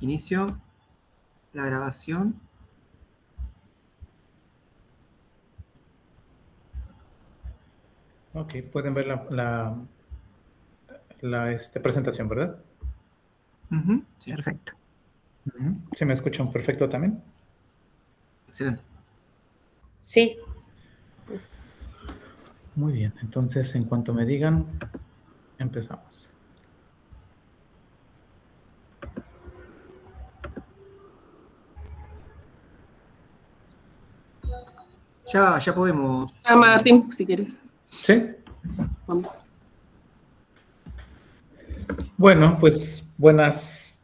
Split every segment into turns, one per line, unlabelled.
Inicio la grabación.
Ok, pueden ver la presentación, ¿verdad?
Sí. Perfecto.
¿Se me escuchan perfecto también?
Excelente.
Sí.
Muy bien, entonces en cuanto me digan, empezamos.
Ya podemos.
Martín, si quieres.
¿Sí?
Vamos.
Bueno, pues buenas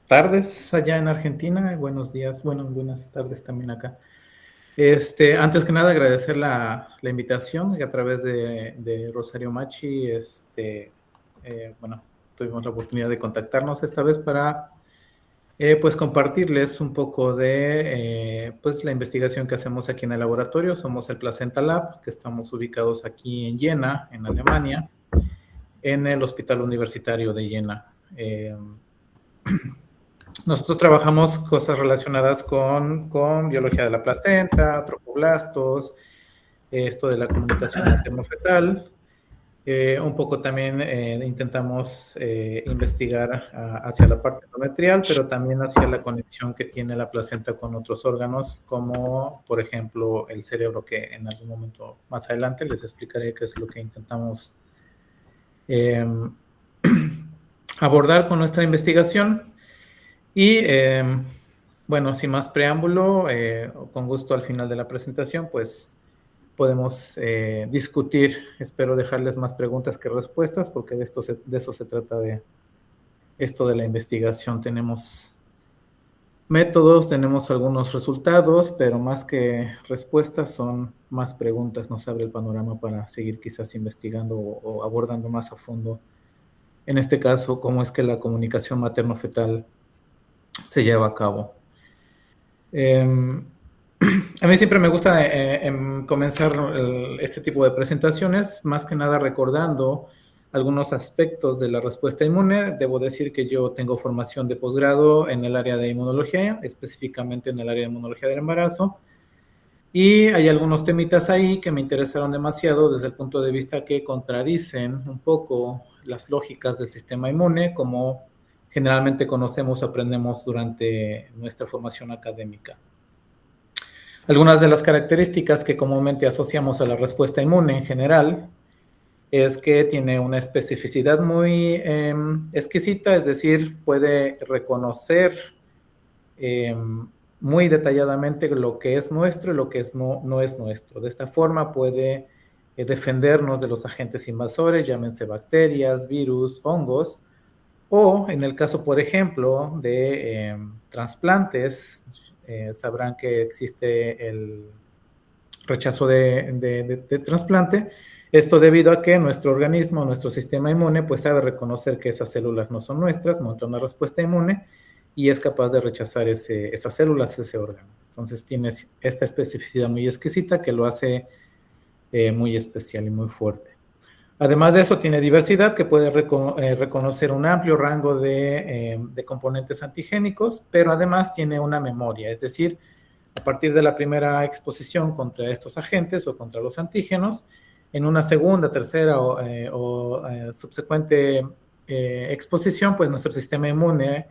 tardes allá en Argentina, buenos días, bueno, buenas tardes también acá. Antes que nada, agradecer la invitación a través de Rosario Machi. Bueno, tuvimos la oportunidad de contactarnos esta vez para pues compartirles un poco de pues la investigación que hacemos aquí en el laboratorio. Somos el Placenta Lab, que estamos ubicados aquí en Jena, en Alemania, en el Hospital Universitario de Jena. Nosotros trabajamos cosas relacionadas con biología de la placenta, trofoblastos, esto de la comunicación materno-fetal. Un poco también intentamos investigar hacia la parte endometrial, pero también hacia la conexión que tiene la placenta con otros órganos, como por ejemplo el cerebro, que en algún momento más adelante les explicaré qué es lo que intentamos abordar con nuestra investigación. Y bueno, sin más preámbulo, con gusto al final de la presentación, pues podemos discutir. Espero dejarles más preguntas que respuestas, porque de eso se trata de esto de la investigación. Tenemos métodos, tenemos algunos resultados, pero más que respuestas son más preguntas. Nos abre el panorama para seguir quizás investigando o abordando más a fondo, en este caso, cómo es que la comunicación materno-fetal se lleva a cabo. A mí siempre me gusta comenzar este tipo de presentaciones, más que nada recordando algunos aspectos de la respuesta inmune. Debo decir que yo tengo formación de posgrado en el área de inmunología, específicamente en el área de inmunología del embarazo, y hay algunos temitas ahí que me interesaron demasiado desde el punto de vista que contradicen un poco las lógicas del sistema inmune, como generalmente conocemos o aprendemos durante nuestra formación académica. Algunas de las características que comúnmente asociamos a la respuesta inmune en general es que tiene una especificidad muy exquisita, es decir, puede reconocer muy detalladamente lo que es nuestro y lo que no es nuestro. De esta forma puede defendernos de los agentes invasores, llámense bacterias, virus, hongos, o en el caso, por ejemplo, de trasplantes, sabrán que existe el rechazo de trasplante. Esto debido a que nuestro organismo, nuestro sistema inmune, pues sabe reconocer que esas células no son nuestras, monta una respuesta inmune y es capaz de rechazar esas células, ese órgano. Entonces tienes esta especificidad muy exquisita que lo hace muy especial y muy fuerte. Además de eso, tiene diversidad que puede reconocer un amplio rango de componentes antigénicos, pero además tiene una memoria, es decir, a partir de la primera exposición contra estos agentes o contra los antígenos, en una segunda, tercera o subsecuente exposición, pues nuestro sistema inmune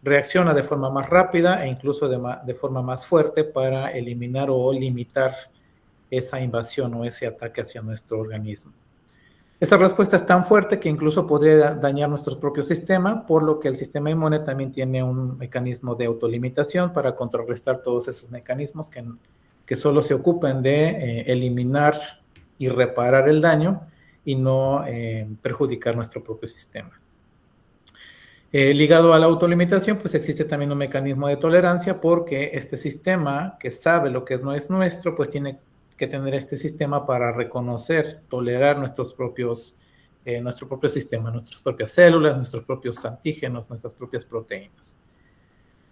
reacciona de forma más rápida e incluso de forma más fuerte para eliminar o limitar esa invasión o ese ataque hacia nuestro organismo. Esa respuesta es tan fuerte que incluso podría dañar nuestro propio sistema, por lo que el sistema inmune también tiene un mecanismo de autolimitación para contrarrestar todos esos mecanismos que solo se ocupan de eliminar y reparar el daño y no perjudicar nuestro propio sistema. Ligado a la autolimitación, pues existe también un mecanismo de tolerancia, porque este sistema que sabe lo que no es nuestro, pues tiene que tener este sistema para reconocer, tolerar nuestro propio sistema, nuestras propias células, nuestros propios antígenos, nuestras propias proteínas.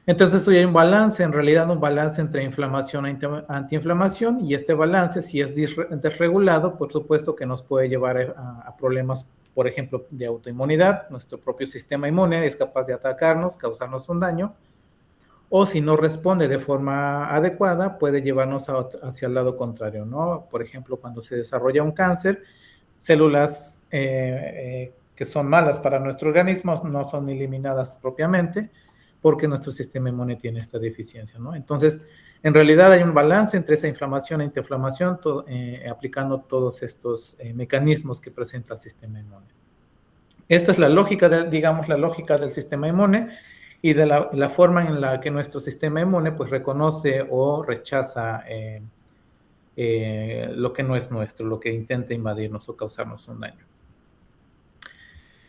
Entonces hay un balance, en realidad un balance entre inflamación e antiinflamación, y este balance, si es desregulado, por supuesto que nos puede llevar a problemas por ejemplo, de autoinmunidad. Nuestro propio sistema inmune es capaz de atacarnos, causarnos un daño, o si no responde de forma adecuada, puede llevarnos hacia el lado contrario, ¿no? Por ejemplo, cuando se desarrolla un cáncer, células que son malas para nuestro organismo no son eliminadas propiamente porque nuestro sistema inmune tiene esta deficiencia, ¿no? Entonces, en realidad hay un balance entre esa inflamación e interflamación, aplicando todos estos mecanismos que presenta el sistema inmune. Esta es la lógica, digamos, la lógica del sistema inmune y de la forma en la que nuestro sistema inmune pues reconoce o rechaza lo que no es nuestro, lo que intenta invadirnos o causarnos un daño.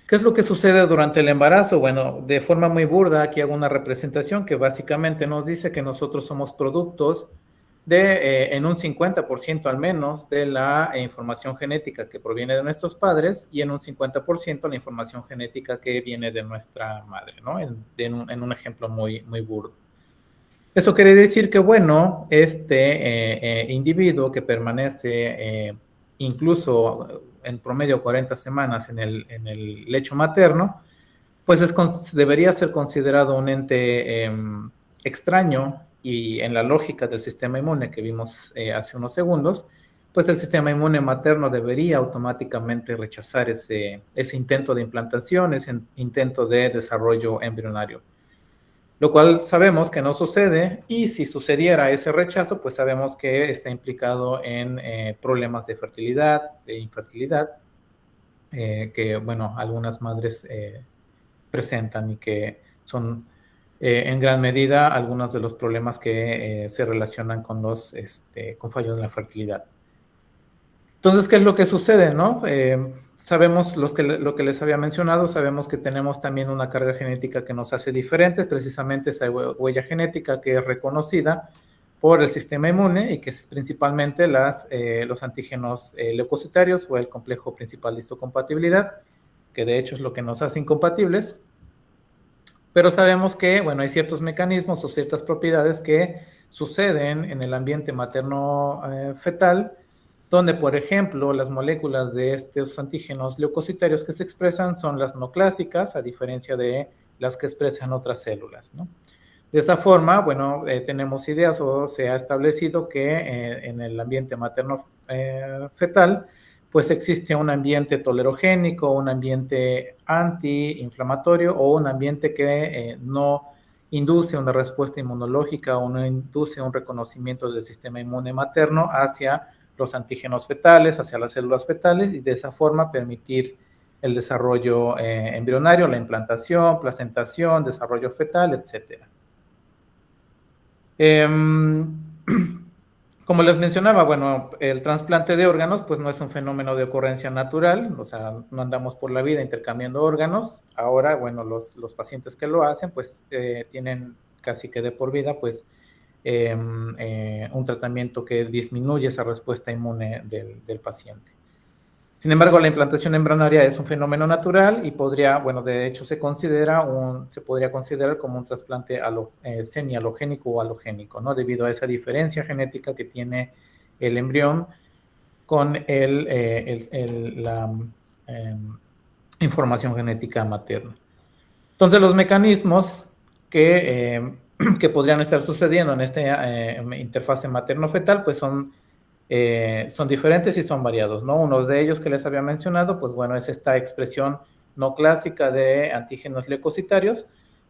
¿Qué es lo que sucede durante el embarazo? Bueno, de forma muy burda, aquí hago una representación que básicamente nos dice que nosotros somos productos en un 50% al menos de la información genética que proviene de nuestros padres y en un 50% la información genética que viene de nuestra madre, ¿no? En un ejemplo muy, muy burdo. Eso quiere decir que, bueno, este individuo que permanece incluso en promedio 40 semanas en el lecho materno, pues debería ser considerado un ente extraño, y en la lógica del sistema inmune que vimos hace unos segundos, pues el sistema inmune materno debería automáticamente rechazar ese intento de implantación, ese intento de desarrollo embrionario. Lo cual sabemos que no sucede, y si sucediera ese rechazo, pues sabemos que está implicado en problemas de fertilidad, de infertilidad, que, bueno, algunas madres presentan y que son en gran medida algunos de los problemas que se relacionan con con fallos en la fertilidad. Entonces, ¿qué es lo que sucede, no? Sabemos lo que les había mencionado, sabemos que tenemos también una carga genética que nos hace diferentes, precisamente esa huella genética que es reconocida por el sistema inmune y que es principalmente los antígenos leucocitarios o el complejo principal de histocompatibilidad, que de hecho es lo que nos hace incompatibles. Pero sabemos que, bueno, hay ciertos mecanismos o ciertas propiedades que suceden en el ambiente materno-fetal, donde, por ejemplo, las moléculas de estos antígenos leucocitarios que se expresan son las no clásicas, a diferencia de las que expresan otras células, ¿no? De esa forma, bueno, tenemos ideas o se ha establecido que en el ambiente materno-fetal, pues existe un ambiente tolerogénico, un ambiente antiinflamatorio o un ambiente que no induce una respuesta inmunológica o no induce un reconocimiento del sistema inmune materno hacia los antígenos fetales, hacia las células fetales, y de esa forma permitir el desarrollo embrionario, la implantación, placentación, desarrollo fetal, etc. Como les mencionaba, bueno, el trasplante de órganos pues no es un fenómeno de ocurrencia natural, o sea, no andamos por la vida intercambiando órganos. Ahora, bueno, los pacientes que lo hacen pues tienen casi que de por vida pues un tratamiento que disminuye esa respuesta inmune del paciente. Sin embargo, la implantación embrionaria es un fenómeno natural y podría, bueno, de hecho se podría considerar como un trasplante semialogénico o alogénico, ¿no? Debido a esa diferencia genética que tiene el embrión con la información genética materna. Entonces, los mecanismos que podrían estar sucediendo en esta interfase materno-fetal, pues son diferentes y son variados, ¿no? Uno de ellos que les había mencionado, pues bueno, es esta expresión no clásica de antígenos leucocitarios,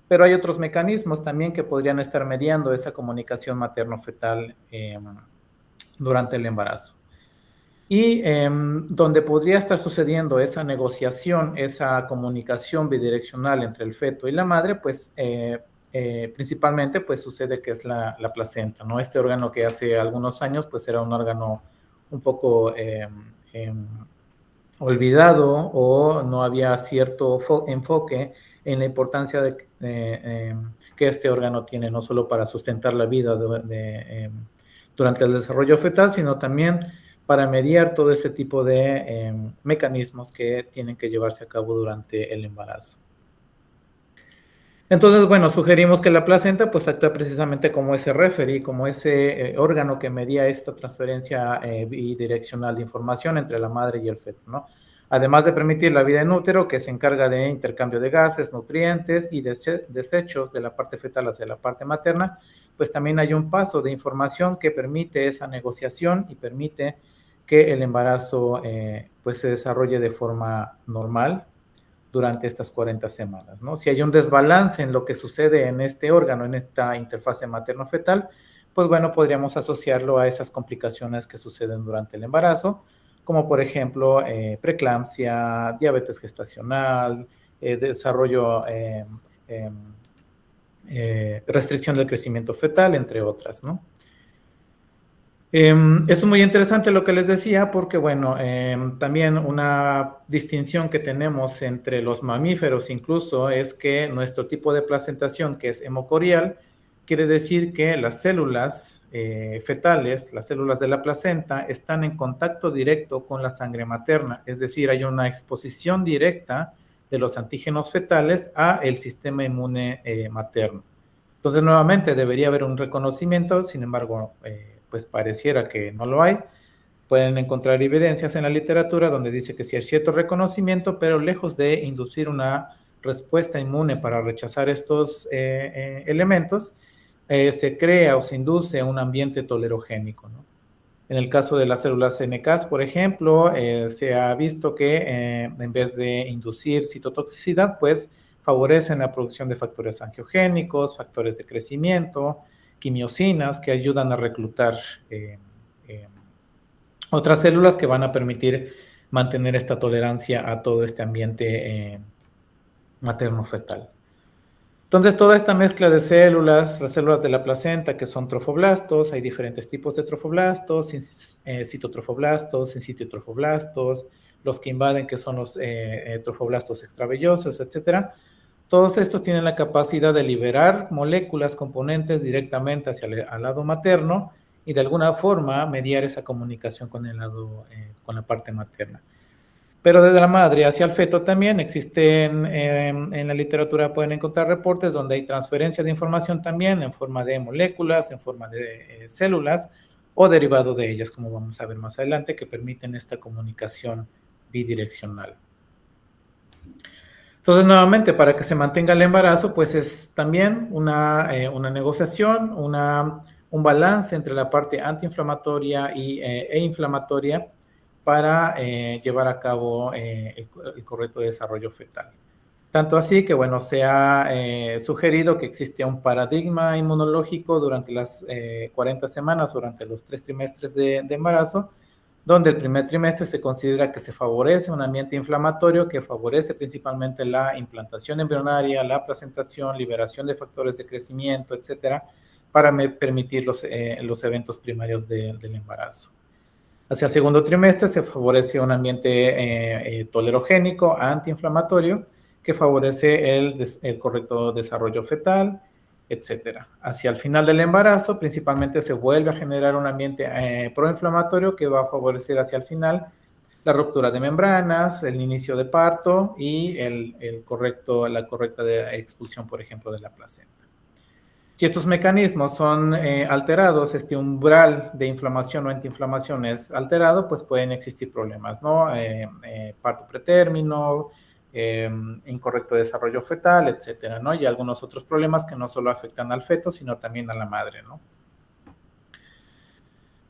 pero hay otros mecanismos también que podrían estar mediando esa comunicación materno-fetal durante el embarazo. Y donde podría estar sucediendo esa negociación, esa comunicación bidireccional entre el feto y la madre, pues principalmente pues sucede que es la placenta, ¿no? Este órgano que hace algunos años pues era un órgano un poco olvidado, o no había cierto enfoque en la importancia que este órgano tiene, no solo para sustentar la vida durante el desarrollo fetal, sino también para mediar todo ese tipo de mecanismos que tienen que llevarse a cabo durante el embarazo. Entonces, bueno, sugerimos que la placenta pues actúa precisamente como ese referee, como ese órgano que medía esta transferencia bidireccional de información entre la madre y el feto, ¿no? además de permitir la vida en útero, que se encarga de intercambio de gases, nutrientes y desechos de la parte fetal hacia la parte materna, pues también hay un paso de información que permite esa negociación y permite que el embarazo pues se desarrolle de forma normal durante estas 40 semanas, ¿no? Si hay un desbalance en lo que sucede en este órgano, en esta interfase materno-fetal, pues bueno, podríamos asociarlo a esas complicaciones que suceden durante el embarazo, como por ejemplo preeclampsia, diabetes gestacional, desarrollo, restricción del crecimiento fetal, entre otras, ¿no? Es muy interesante lo que les decía porque, bueno, también una distinción que tenemos entre los mamíferos incluso es que nuestro tipo de placentación, que es hemocorial, quiere decir que las células fetales, las células de la placenta, están en contacto directo con la sangre materna, es decir, hay una exposición directa de los antígenos fetales a el sistema inmune materno. Entonces, nuevamente, debería haber un reconocimiento, sin embargo, pues pareciera que no lo hay. Pueden encontrar evidencias en la literatura donde dice que sí hay cierto reconocimiento, pero lejos de inducir una respuesta inmune para rechazar estos elementos, se crea o se induce un ambiente tolerogénico, ¿no? En el caso de las células NK, por ejemplo, se ha visto que en vez de inducir citotoxicidad, pues favorecen la producción de factores angiogénicos, factores de crecimiento, quimiosinas que ayudan a reclutar otras células que van a permitir mantener esta tolerancia a todo este ambiente materno-fetal. Entonces, toda esta mezcla de células, las células de la placenta que son trofoblastos, hay diferentes tipos de trofoblastos, citotrofoblastos, sincitiotrofoblastos, los que invaden que son los trofoblastos extravellosos, etcétera. Todos estos tienen la capacidad de liberar moléculas, componentes directamente hacia el lado materno y de alguna forma mediar esa comunicación con el lado, con la parte materna. Pero desde la madre hacia el feto también existen, en la literatura pueden encontrar reportes donde hay transferencia de información también en forma de moléculas, en forma de células o derivado de ellas, como vamos a ver más adelante, que permiten esta comunicación bidireccional. Entonces, nuevamente, para que se mantenga el embarazo, pues es también una negociación, un balance entre la parte antiinflamatoria e inflamatoria para llevar a cabo el correcto desarrollo fetal. Tanto así que, bueno, se ha sugerido que existe un paradigma inmunológico durante las 40 semanas, durante los 3 trimestres de embarazo, donde el primer trimestre se considera que se favorece un ambiente inflamatorio que favorece principalmente la implantación embrionaria, la placentación, liberación de factores de crecimiento, etcétera, para permitir los eventos primarios del embarazo. Hacia el segundo trimestre se favorece un ambiente tolerogénico, antiinflamatorio, que favorece el correcto desarrollo fetal, etcétera. Hacia el final del embarazo, principalmente se vuelve a generar un ambiente proinflamatorio que va a favorecer hacia el final la ruptura de membranas, el inicio de parto y la correcta expulsión, por ejemplo, de la placenta. Si estos mecanismos son alterados, este umbral de inflamación o antiinflamación es alterado, pues pueden existir problemas, ¿no? Parto pretérmino, incorrecto desarrollo fetal, etcétera, ¿no? Y algunos otros problemas que no solo afectan al feto, sino también a la madre, ¿no?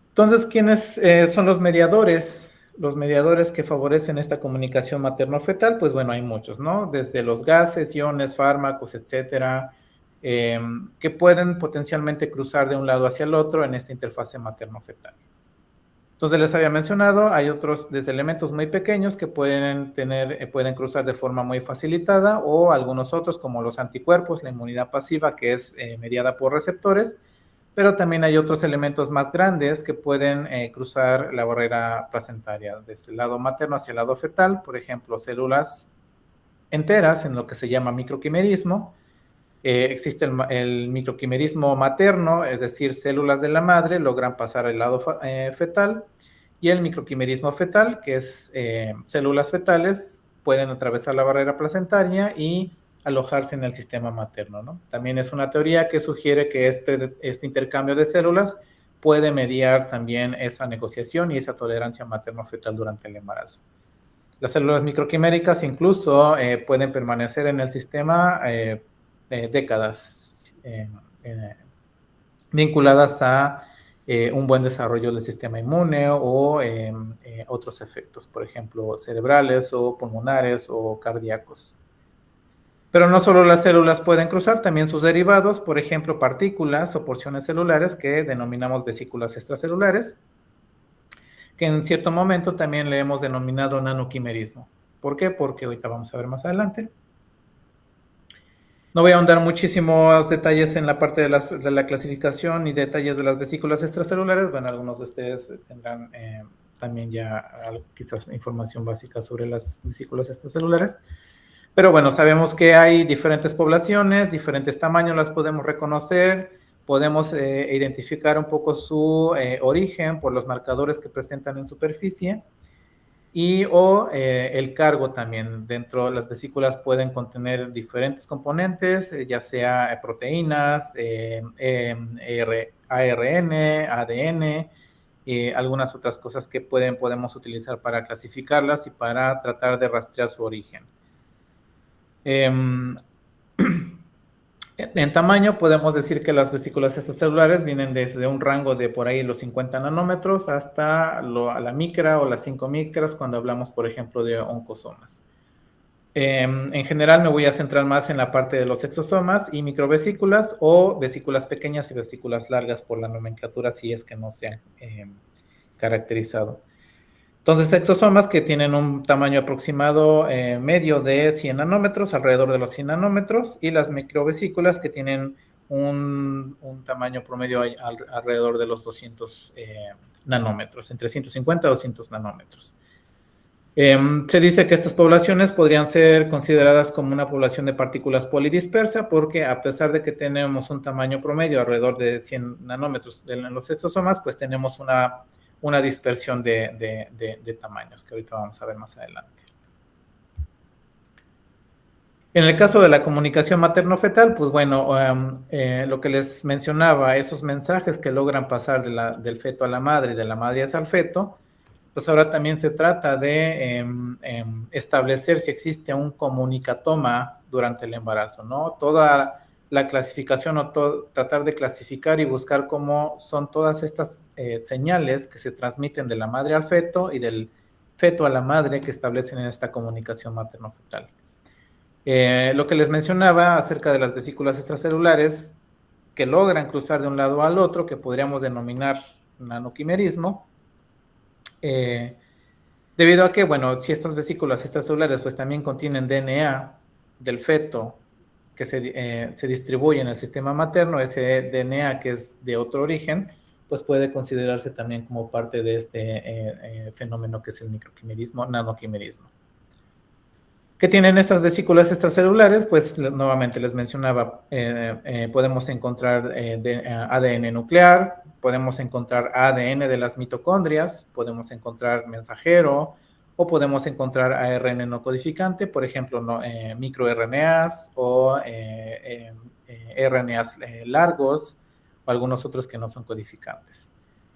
Entonces, ¿quiénes son los mediadores? Los mediadores que favorecen esta comunicación materno-fetal, pues bueno, hay muchos, ¿no? Desde los gases, iones, fármacos, etcétera, que pueden potencialmente cruzar de un lado hacia el otro en esta interfase materno-fetal. Entonces, les había mencionado, hay otros desde elementos muy pequeños que pueden cruzar de forma muy facilitada o algunos otros como los anticuerpos, la inmunidad pasiva que es mediada por receptores, pero también hay otros elementos más grandes que pueden cruzar la barrera placentaria desde el lado materno hacia el lado fetal, por ejemplo, células enteras en lo que se llama microquimerismo. Existe el microquimerismo materno, es decir, células de la madre logran pasar al lado fetal, y el microquimerismo fetal, que es células fetales, pueden atravesar la barrera placentaria y alojarse en el sistema materno, ¿no? También es una teoría que sugiere que este intercambio de células puede mediar también esa negociación y esa tolerancia materno-fetal durante el embarazo. Las células microquiméricas incluso pueden permanecer en el sistema décadas vinculadas a un buen desarrollo del sistema inmune o otros efectos, por ejemplo, cerebrales o pulmonares o cardíacos. Pero no solo las células pueden cruzar, también sus derivados, por ejemplo, partículas o porciones celulares que denominamos vesículas extracelulares, que en cierto momento también le hemos denominado nanoquimerismo. ¿Por qué? Porque ahorita vamos a ver más adelante. No voy a ahondar muchísimos detalles en la parte de la clasificación y detalles de las vesículas extracelulares. Bueno, algunos de ustedes tendrán también ya quizás información básica sobre las vesículas extracelulares. Pero bueno, sabemos que hay diferentes poblaciones, diferentes tamaños, las podemos reconocer, podemos identificar un poco su origen por los marcadores que presentan en superficie y o el cargo también. Dentro de las vesículas pueden contener diferentes componentes, ya sea proteínas, ARN, ADN, algunas otras cosas que podemos utilizar para clasificarlas y para tratar de rastrear su origen. En tamaño podemos decir que las vesículas extracelulares vienen desde un rango de por ahí los 50 nanómetros hasta la micra o las 5 micras cuando hablamos, por ejemplo, de oncosomas. En general me voy a centrar más en la parte de los exosomas y microvesículas o vesículas pequeñas y vesículas largas por la nomenclatura si es que no se han caracterizado. Entonces, exosomas que tienen un tamaño aproximado medio de 100 nanómetros, alrededor de los 100 nanómetros, y las microvesículas que tienen un tamaño promedio alrededor de los 200 nanómetros, entre 150 y 200 nanómetros. Se dice que estas poblaciones podrían ser consideradas como una población de partículas polidispersa porque a pesar de que tenemos un tamaño promedio alrededor de 100 nanómetros en los exosomas, pues tenemos una dispersión de tamaños, que ahorita vamos a ver más adelante. En el caso de la comunicación materno-fetal, pues bueno, lo que les mencionaba, esos mensajes que logran pasar del feto a la madre y de la madre hacia el feto, pues ahora también se trata de establecer si existe un comunicatoma durante el embarazo, ¿no? Toda la clasificación o tratar de clasificar y buscar cómo son todas estas señales que se transmiten de la madre al feto y del feto a la madre que establecen en esta comunicación materno-fetal. Lo que les mencionaba acerca de las vesículas extracelulares que logran cruzar de un lado al otro, que podríamos denominar nanoquimerismo, debido a que, bueno, si estas vesículas extracelulares pues también contienen DNA del feto que se distribuye en el sistema materno, ese DNA que es de otro origen, pues puede considerarse también como parte de este fenómeno que es el microquimerismo, nanoquimerismo. ¿Qué tienen estas vesículas extracelulares? Pues nuevamente les mencionaba, podemos encontrar ADN nuclear, podemos encontrar ADN de las mitocondrias, podemos encontrar mensajero, o podemos encontrar ARN no codificante, por ejemplo, microRNAs o RNAs largos, o algunos otros que no son codificantes.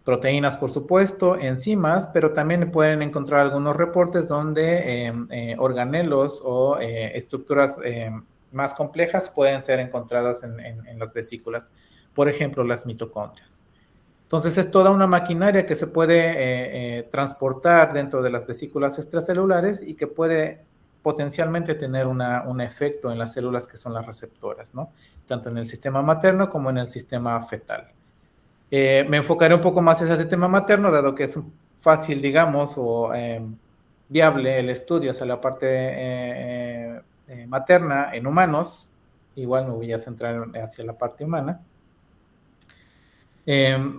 Proteínas, por supuesto, enzimas, pero también pueden encontrar algunos reportes donde organelos o estructuras más complejas pueden ser encontradas en las vesículas, por ejemplo, las mitocondrias. Entonces, es toda una maquinaria que se puede transportar dentro de las vesículas extracelulares y que puede potencialmente tener un efecto en las células que son las receptoras, ¿no? Tanto en el sistema materno como en el sistema fetal. Me enfocaré un poco más en el sistema materno, dado que es fácil, digamos, o viable el estudio hacia la parte materna en humanos. Igual me voy a centrar hacia la parte humana.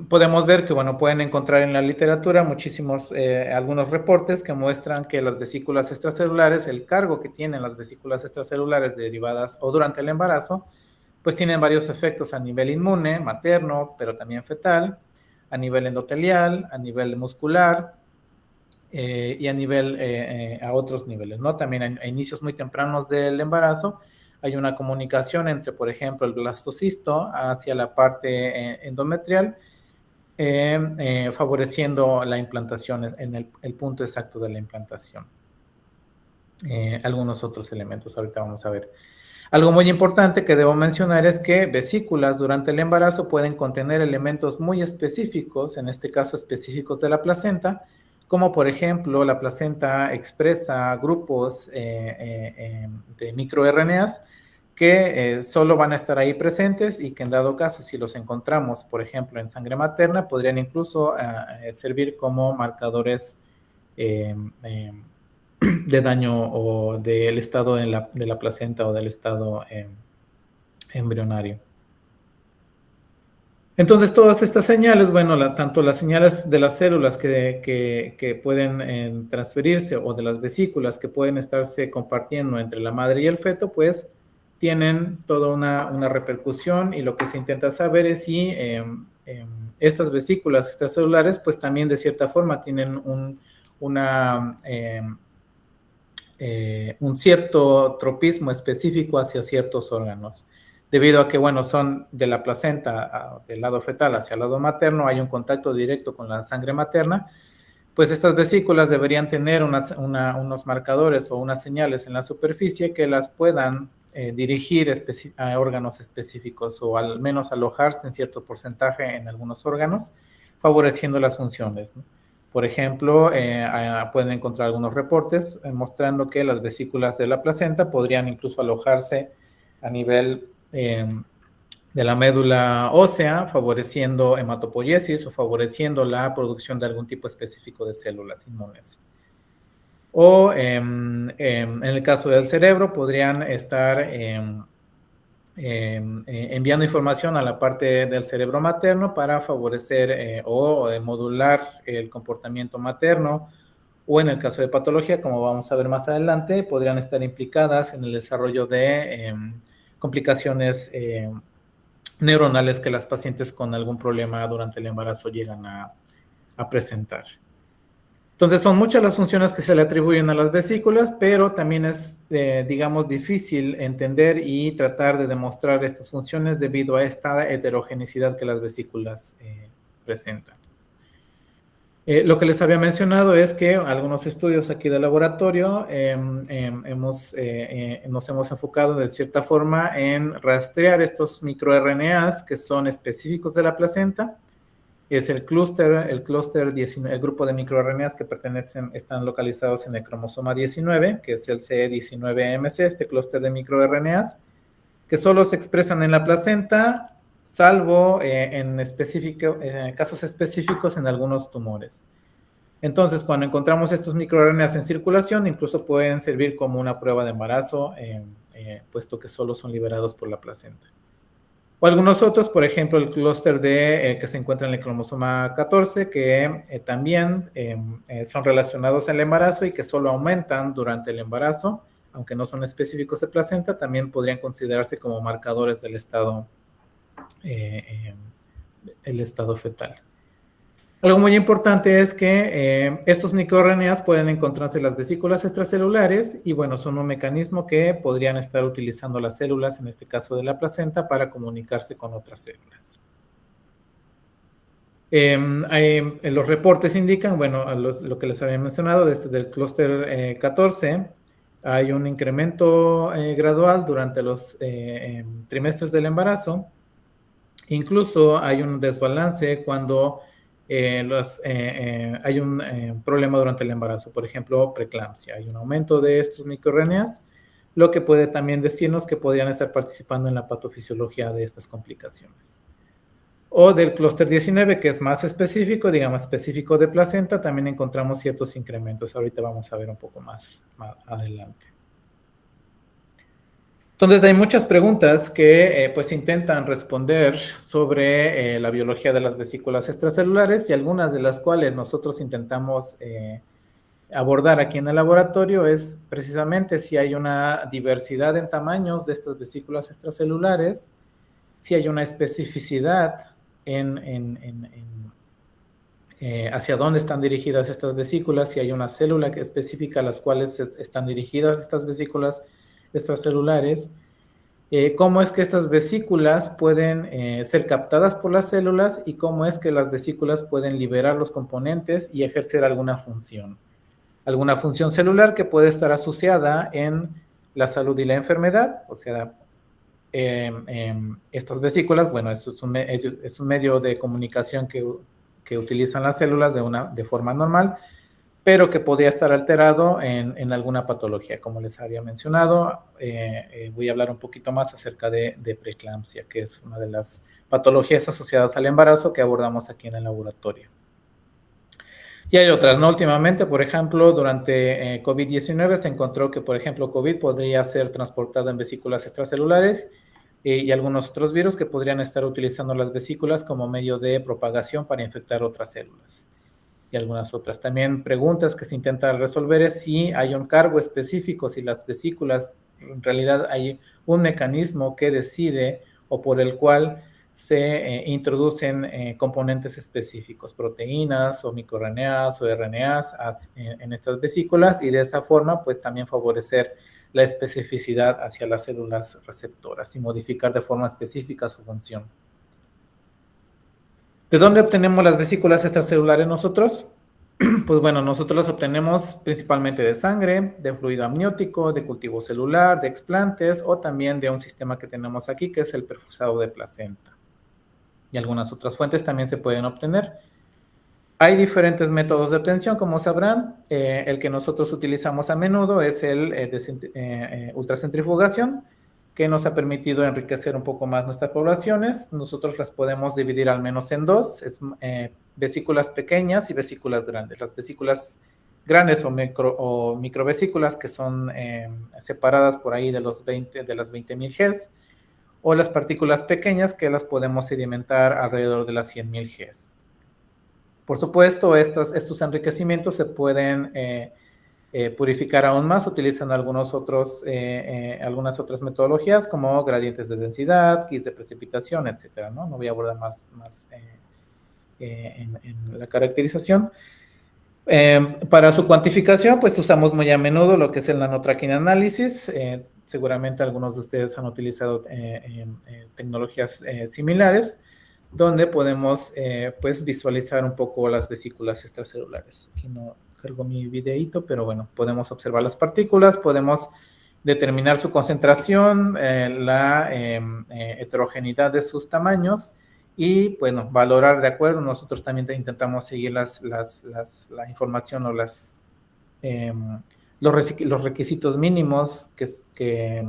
Podemos ver que, bueno, pueden encontrar en la literatura algunos reportes que muestran que las vesículas extracelulares, el cargo que tienen las vesículas extracelulares derivadas o durante el embarazo, pues tienen varios efectos a nivel inmune, materno, pero también fetal, a nivel endotelial, a nivel muscular y a otros niveles, ¿no? También a inicios muy tempranos del embarazo hay una comunicación entre, por ejemplo, el blastocisto hacia la parte endometrial, favoreciendo la implantación en el punto exacto de la implantación. algunos otros elementos. Ahorita vamos a ver. Algo muy importante que debo mencionar es que vesículas durante el embarazo pueden contener elementos muy específicos, en este caso específicos de la placenta, como por ejemplo la placenta expresa grupos de microRNAs que solo van a estar ahí presentes y que en dado caso, si los encontramos, por ejemplo, en sangre materna, podrían incluso servir como marcadores de daño o del estado de la placenta o del estado embrionario. Entonces, todas estas señales, bueno, tanto las señales de las células que pueden transferirse o de las vesículas que pueden estarse compartiendo entre la madre y el feto, pues tienen toda una repercusión, y lo que se intenta saber es si estas vesículas extracelulares pues también de cierta forma tienen un cierto tropismo específico hacia ciertos órganos. Debido a que, bueno, son de la placenta del lado fetal hacia el lado materno, hay un contacto directo con la sangre materna, pues estas vesículas deberían tener unos marcadores o unas señales en la superficie que las puedan dirigir a órganos específicos, o al menos alojarse en cierto porcentaje en algunos órganos, favoreciendo las funciones, ¿no? Por ejemplo, pueden encontrar algunos reportes mostrando que las vesículas de la placenta podrían incluso alojarse a nivel de la médula ósea, favoreciendo hematopoiesis o favoreciendo la producción de algún tipo específico de células inmunes. O en el caso del cerebro, podrían estar enviando información a la parte del cerebro materno para favorecer o modular el comportamiento materno, o en el caso de patología, como vamos a ver más adelante, podrían estar implicadas en el desarrollo de complicaciones neuronales que las pacientes con algún problema durante el embarazo llegan a presentar. Entonces, son muchas las funciones que se le atribuyen a las vesículas, pero también es, digamos, difícil entender y tratar de demostrar estas funciones debido a esta heterogeneidad que las vesículas presentan. Lo que les había mencionado es que algunos estudios aquí del laboratorio nos hemos enfocado de cierta forma en rastrear estos microRNAs que son específicos de la placenta. Es el clúster 19, el grupo de microRNAs que están localizados en el cromosoma 19, que es el CE19MC, este clúster de microRNAs, que solo se expresan en la placenta, salvo en casos específicos en algunos tumores. Entonces, cuando encontramos estos microRNAs en circulación, incluso pueden servir como una prueba de embarazo, puesto que solo son liberados por la placenta. O algunos otros, por ejemplo, el clúster que se encuentra en el cromosoma 14, que también son relacionados al embarazo y que solo aumentan durante el embarazo, aunque no son específicos de placenta, también podrían considerarse como marcadores del estado fetal. Algo muy importante es que estos microRNAs pueden encontrarse en las vesículas extracelulares y, bueno, son un mecanismo que podrían estar utilizando las células, en este caso de la placenta, para comunicarse con otras células. Los reportes indican, bueno, lo que les había mencionado, del clúster 14, hay un incremento gradual durante los trimestres del embarazo. Incluso hay un desbalance cuando hay un problema durante el embarazo, por ejemplo, preeclampsia. Hay un aumento de estos microRNAs, lo que puede también decirnos que podrían estar participando en la patofisiología de estas complicaciones. O del clúster 19, que es más específico, digamos, específico de placenta, también encontramos ciertos incrementos. Ahorita vamos a ver un poco más adelante. Entonces, hay muchas preguntas que pues intentan responder sobre la biología de las vesículas extracelulares, y algunas de las cuales nosotros intentamos abordar aquí en el laboratorio es precisamente si hay una diversidad en tamaños de estas vesículas extracelulares, si hay una especificidad hacia dónde están dirigidas estas vesículas, si hay una célula específica a las cuales están dirigidas estas vesículas extracelulares, cómo es que estas vesículas pueden ser captadas por las células y cómo es que las vesículas pueden liberar los componentes y ejercer alguna función. alguna función celular que puede estar asociada en la salud y la enfermedad, o sea, estas vesículas, bueno, es un medio de comunicación que utilizan las células de forma normal, pero que podría estar alterado en alguna patología, como les había mencionado. Voy a hablar un poquito más acerca de preeclampsia, que es una de las patologías asociadas al embarazo que abordamos aquí en el laboratorio. Y hay otras, ¿no? Últimamente, por ejemplo, durante COVID-19 se encontró que, por ejemplo, COVID podría ser transportada en vesículas extracelulares y algunos otros virus que podrían estar utilizando las vesículas como medio de propagación para infectar otras células. Y algunas otras. También preguntas que se intentan resolver es si hay un cargo específico, si las vesículas, en realidad hay un mecanismo que decide o por el cual se introducen componentes específicos, proteínas o microRNAs o RNAs en estas vesículas y de esa forma pues también favorecer la especificidad hacia las células receptoras y modificar de forma específica su función. ¿De dónde obtenemos las vesículas extracelulares nosotros? Pues bueno, nosotros las obtenemos principalmente de sangre, de fluido amniótico, de cultivo celular, de explantes o también de un sistema que tenemos aquí que es el perfusado de placenta. Y algunas otras fuentes también se pueden obtener. Hay diferentes métodos de obtención, como sabrán. El que nosotros utilizamos a menudo es el ultracentrifugación, que nos ha permitido enriquecer un poco más nuestras poblaciones. Nosotros las podemos dividir al menos en dos, vesículas pequeñas y vesículas grandes. Las vesículas grandes o microvesículas que son separadas por ahí de las 20.000 Gs, o las partículas pequeñas que las podemos sedimentar alrededor de las 100.000 Gs. Por supuesto, estos enriquecimientos se pueden purificar aún más utilizando algunas otras metodologías como gradientes de densidad, kits de precipitación, etcétera, ¿no? No voy a abordar más en la caracterización. Para su cuantificación, pues usamos muy a menudo lo que es el nanotracking análisis. Seguramente algunos de ustedes han utilizado tecnologías similares, donde podemos pues visualizar un poco las vesículas extracelulares. Aquí no cargo mi videíto, pero bueno, podemos observar las partículas, podemos determinar su concentración, la heterogeneidad de sus tamaños y, bueno, valorar de acuerdo. Nosotros también intentamos seguir la información o los requisitos mínimos que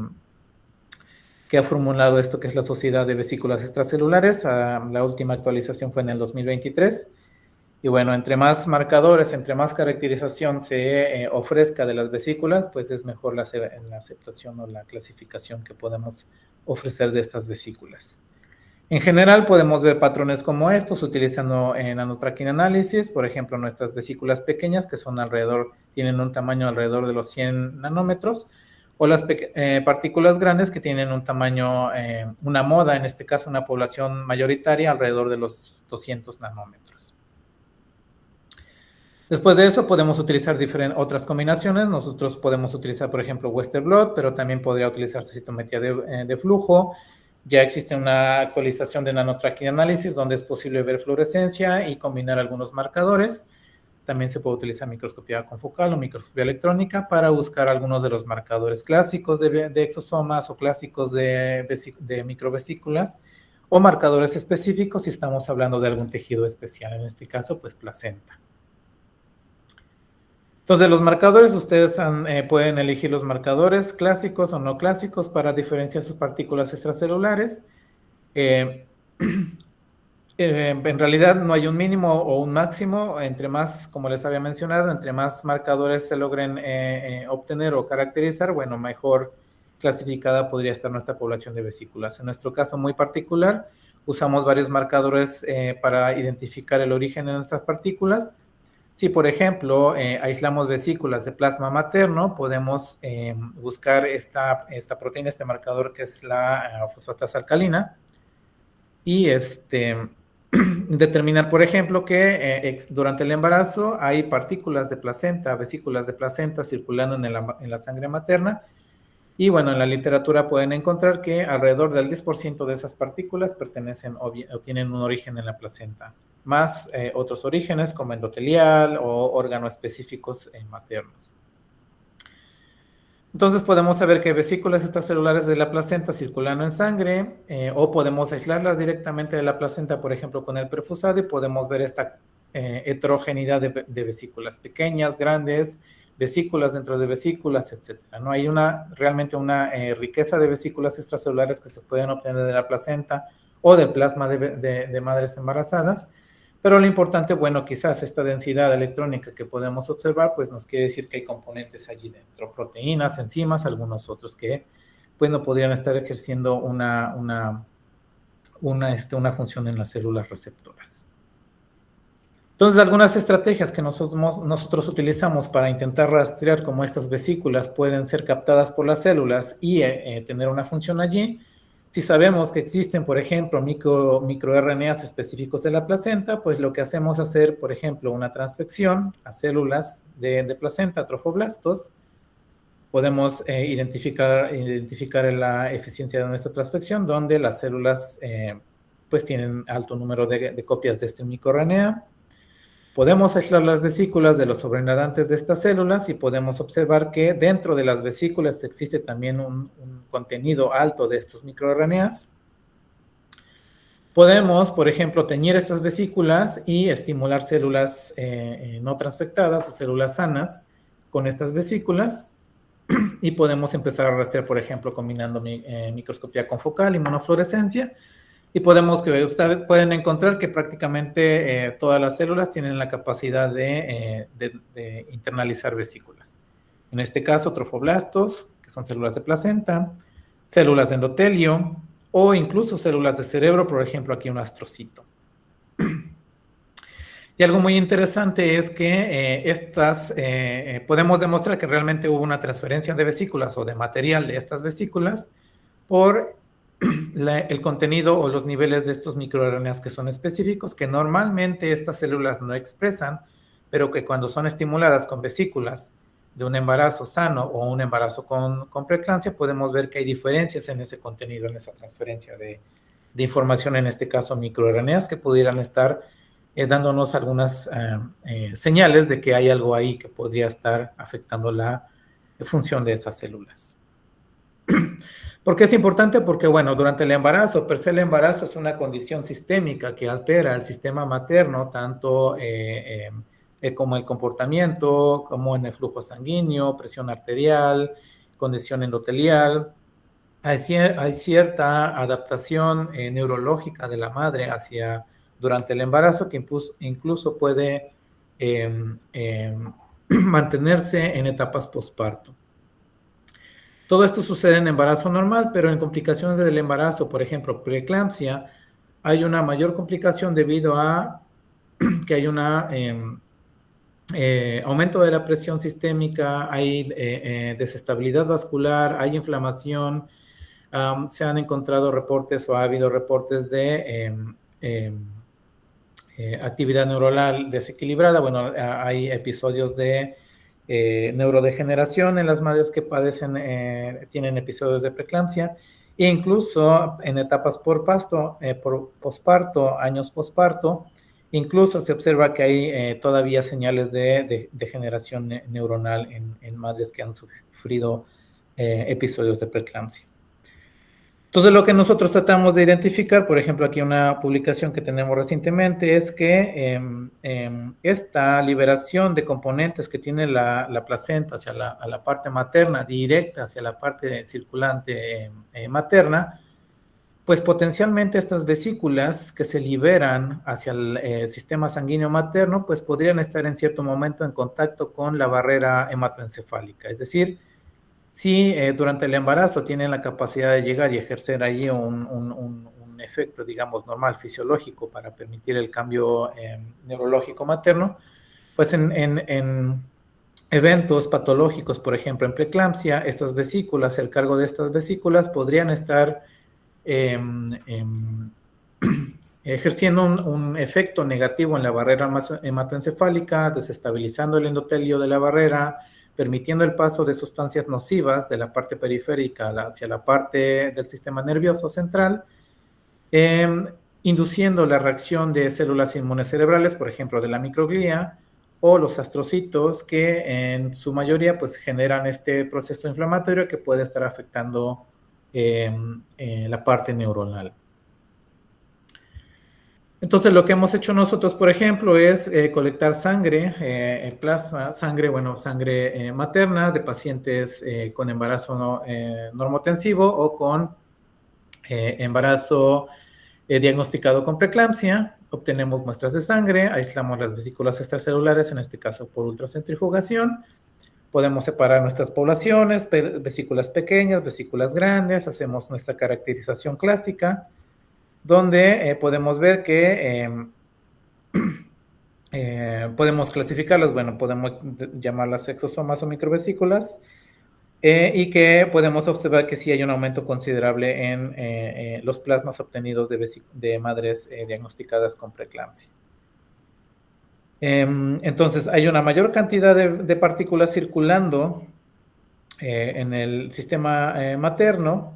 ha formulado esto que es la Sociedad de Vesículas Extracelulares. La última actualización fue en el 2023. Y bueno, entre más marcadores, entre más caracterización se ofrezca de las vesículas, pues es mejor la aceptación o la clasificación que podemos ofrecer de estas vesículas. En general podemos ver patrones como estos utilizando nanotracking análisis, por ejemplo, nuestras vesículas pequeñas que son tienen un tamaño alrededor de los 100 nanómetros, o las partículas grandes que tienen un tamaño, una moda, en este caso una población mayoritaria alrededor de los 200 nanómetros. Después de eso podemos utilizar otras combinaciones. Nosotros podemos utilizar, por ejemplo, Western blot, pero también podría utilizarse citometría de flujo. Ya existe una actualización de nanotracking análisis donde es posible ver fluorescencia y combinar algunos marcadores. También se puede utilizar microscopía confocal o microscopía electrónica para buscar algunos de los marcadores clásicos de exosomas o clásicos de microvesículas o marcadores específicos si estamos hablando de algún tejido especial, en este caso, pues placenta. Entonces, los marcadores, ustedes pueden elegir los marcadores clásicos o no clásicos para diferenciar sus partículas extracelulares. En realidad no hay un mínimo o un máximo, entre más, como les había mencionado, entre más marcadores se logren obtener o caracterizar, bueno, mejor clasificada podría estar nuestra población de vesículas. En nuestro caso muy particular, usamos varios marcadores para identificar el origen de nuestras partículas. Si, por ejemplo, aislamos vesículas de plasma materno, podemos buscar esta proteína, este marcador que es la fosfatasa alcalina, y determinar, por ejemplo, que durante el embarazo hay partículas de placenta, vesículas de placenta circulando en la sangre materna. Y bueno, en la literatura pueden encontrar que alrededor del 10% de esas partículas pertenecen o tienen un origen en la placenta más otros orígenes como endotelial o órganos específicos maternos. Entonces podemos saber que vesículas extracelulares de la placenta circulando en sangre o podemos aislarlas directamente de la placenta, por ejemplo, con el perfusado y podemos ver esta heterogeneidad de vesículas pequeñas, grandes, vesículas dentro de vesículas, etcétera, ¿no? Hay realmente una riqueza de vesículas extracelulares que se pueden obtener de la placenta o del plasma de madres embarazadas, pero lo importante, bueno, quizás esta densidad electrónica que podemos observar, pues nos quiere decir que hay componentes allí dentro, proteínas, enzimas, algunos otros que, pues, no podrían estar ejerciendo una función en las células receptoras. Entonces, algunas estrategias que nosotros utilizamos para intentar rastrear cómo estas vesículas pueden ser captadas por las células y tener una función allí. Si sabemos que existen, por ejemplo, microRNAs específicos de la placenta, pues lo que hacemos es hacer, por ejemplo, una transfección a células de placenta, trofoblastos. Podemos identificar la eficiencia de nuestra transfección, donde las células pues tienen alto número de copias de este microRNA. Podemos aislar las vesículas de los sobrenadantes de estas células y podemos observar que dentro de las vesículas existe también un contenido alto de estos microRNAs. Podemos, por ejemplo, teñir estas vesículas y estimular células no transfectadas o células sanas con estas vesículas y podemos empezar a rastrear, por ejemplo, combinando microscopía confocal y monofluorescencia. Y ustedes pueden encontrar que prácticamente todas las células tienen la capacidad de internalizar vesículas. En este caso, trofoblastos, que son células de placenta, células de endotelio o incluso células de cerebro, por ejemplo, aquí un astrocito. Y algo muy interesante es que podemos demostrar que realmente hubo una transferencia de vesículas o de material de estas vesículas por el contenido o los niveles de estos microRNAs que son específicos, que normalmente estas células no expresan, pero que cuando son estimuladas con vesículas de un embarazo sano o un embarazo con preeclampsia, podemos ver que hay diferencias en ese contenido, en esa transferencia de información, en este caso microRNAs, que pudieran estar dándonos algunas señales de que hay algo ahí que podría estar afectando la función de esas células. ¿Por qué es importante? Porque, bueno, durante el embarazo, per se el embarazo es una condición sistémica que altera el sistema materno, tanto como el comportamiento, como en el flujo sanguíneo, presión arterial, condición endotelial. Hay cierta adaptación neurológica de la madre durante el embarazo que incluso puede mantenerse en etapas posparto. Todo esto sucede en embarazo normal, pero en complicaciones del embarazo, por ejemplo, preeclampsia, hay una mayor complicación debido a que hay un aumento de la presión sistémica, hay desestabilidad vascular, hay inflamación. Se han encontrado reportes o ha habido reportes de actividad neuronal desequilibrada. Bueno, hay episodios de neurodegeneración en las madres que tienen episodios de preeclampsia, e incluso en etapas por posparto, años posparto, incluso se observa que hay todavía señales de degeneración neuronal en madres que han sufrido episodios de preeclampsia. Entonces, lo que nosotros tratamos de identificar, por ejemplo, aquí una publicación que tenemos recientemente, es que esta liberación de componentes que tiene la placenta hacia la parte materna, directa hacia la parte circulante materna, pues potencialmente estas vesículas que se liberan hacia el sistema sanguíneo materno, pues podrían estar en cierto momento en contacto con la barrera hematoencefálica, es decir, si durante el embarazo tienen la capacidad de llegar y ejercer ahí un efecto, digamos, normal, fisiológico, para permitir el cambio neurológico materno, pues en eventos patológicos, por ejemplo, en preeclampsia, estas vesículas, el cargo de estas vesículas podrían estar ejerciendo un efecto negativo en la barrera hematoencefálica, desestabilizando el endotelio de la barrera, permitiendo el paso de sustancias nocivas de la parte periférica hacia la parte del sistema nervioso central, induciendo la reacción de células inmunes cerebrales, por ejemplo, de la microglía, o los astrocitos, que en su mayoría pues, generan este proceso inflamatorio que puede estar afectando la parte neuronal. Entonces, lo que hemos hecho nosotros, por ejemplo, es colectar sangre, plasma, sangre materna de pacientes con embarazo normotensivo o con embarazo diagnosticado con preeclampsia. Obtenemos muestras de sangre, aislamos las vesículas extracelulares, en este caso por ultracentrifugación. Podemos separar nuestras poblaciones, vesículas pequeñas, vesículas grandes, hacemos nuestra caracterización clásica, donde podemos ver que podemos clasificarlas, bueno, podemos llamarlas exosomas o microvesículas, y que podemos observar que sí hay un aumento considerable en los plasmas obtenidos de madres diagnosticadas con preeclampsia. Entonces, hay una mayor cantidad de partículas circulando en el sistema materno,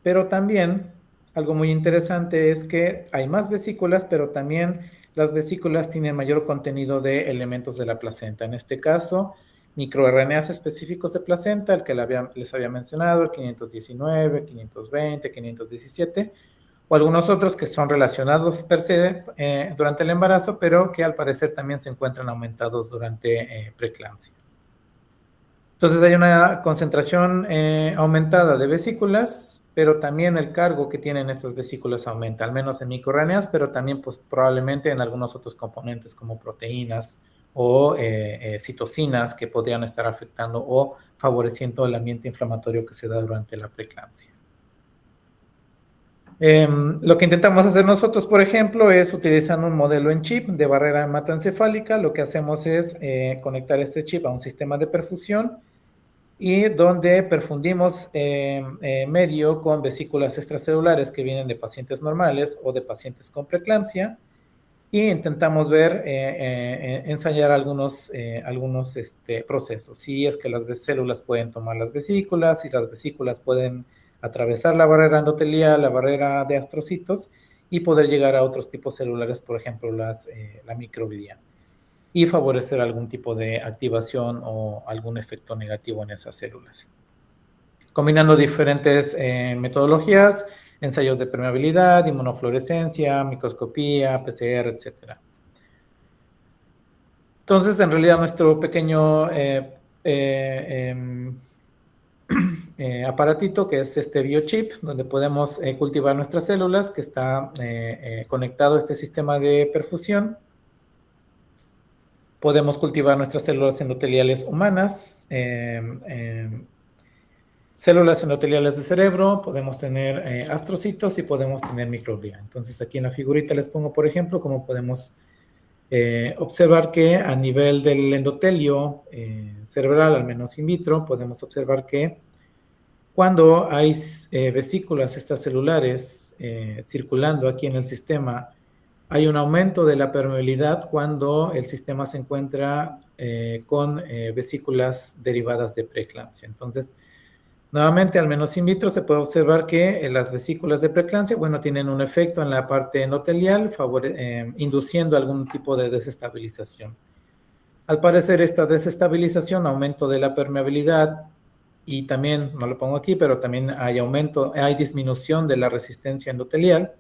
pero también algo muy interesante es que hay más vesículas, pero también las vesículas tienen mayor contenido de elementos de la placenta. En este caso, microRNAs específicos de placenta, el que les había mencionado, el 519, 520, 517, o algunos otros que son relacionados per se durante el embarazo, pero que al parecer también se encuentran aumentados durante preeclampsia. Entonces hay una concentración aumentada de vesículas, pero también el cargo que tienen estas vesículas aumenta, al menos en microRNAs, pero también pues, probablemente en algunos otros componentes como proteínas o citocinas que podrían estar afectando o favoreciendo el ambiente inflamatorio que se da durante la preeclampsia. Lo que intentamos hacer nosotros, por ejemplo, es utilizando un modelo en chip de barrera hematoencefálica. Lo que hacemos es conectar este chip a un sistema de perfusión y donde perfundimos medio con vesículas extracelulares que vienen de pacientes normales o de pacientes con preeclampsia, y intentamos ver, ensayar algunos procesos. Si es que las células pueden tomar las vesículas, si las vesículas pueden atravesar la barrera endotelial, la barrera de astrocitos, y poder llegar a otros tipos celulares, por ejemplo, la microglía, y favorecer algún tipo de activación o algún efecto negativo en esas células. Combinando diferentes metodologías, ensayos de permeabilidad, inmunofluorescencia, microscopía, PCR, etc. Entonces, en realidad, nuestro pequeño aparatito, que es este biochip, donde podemos cultivar nuestras células, que está conectado a este sistema de perfusión. Podemos cultivar nuestras células endoteliales humanas, células endoteliales de cerebro, podemos tener astrocitos y podemos tener microglía. Entonces, aquí en la figurita les pongo, por ejemplo, cómo podemos observar que a nivel del endotelio cerebral, al menos in vitro, podemos observar que cuando hay vesículas extracelulares circulando aquí en el sistema, hay un aumento de la permeabilidad cuando el sistema se encuentra con vesículas derivadas de preeclampsia. Entonces, nuevamente, al menos in vitro, se puede observar que las vesículas de preeclampsia, bueno, tienen un efecto en la parte endotelial, induciendo algún tipo de desestabilización. Al parecer, esta desestabilización, aumento de la permeabilidad, y también, no lo pongo aquí, pero también hay disminución de la resistencia endotelial.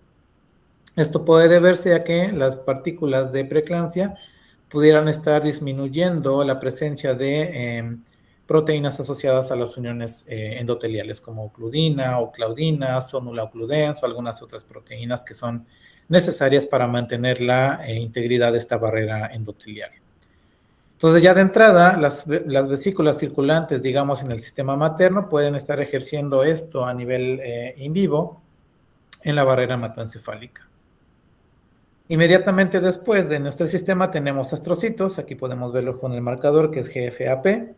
Esto puede deberse a que las partículas de preeclampsia pudieran estar disminuyendo la presencia de proteínas asociadas a las uniones endoteliales, como ocludina o claudina, sonula ocludens o algunas otras proteínas que son necesarias para mantener la integridad de esta barrera endotelial. Entonces, ya de entrada, las vesículas circulantes, digamos, en el sistema materno pueden estar ejerciendo esto a nivel in vivo en la barrera hematoencefálica. Inmediatamente después de nuestro sistema tenemos astrocitos, aquí podemos verlo con el marcador que es GFAP,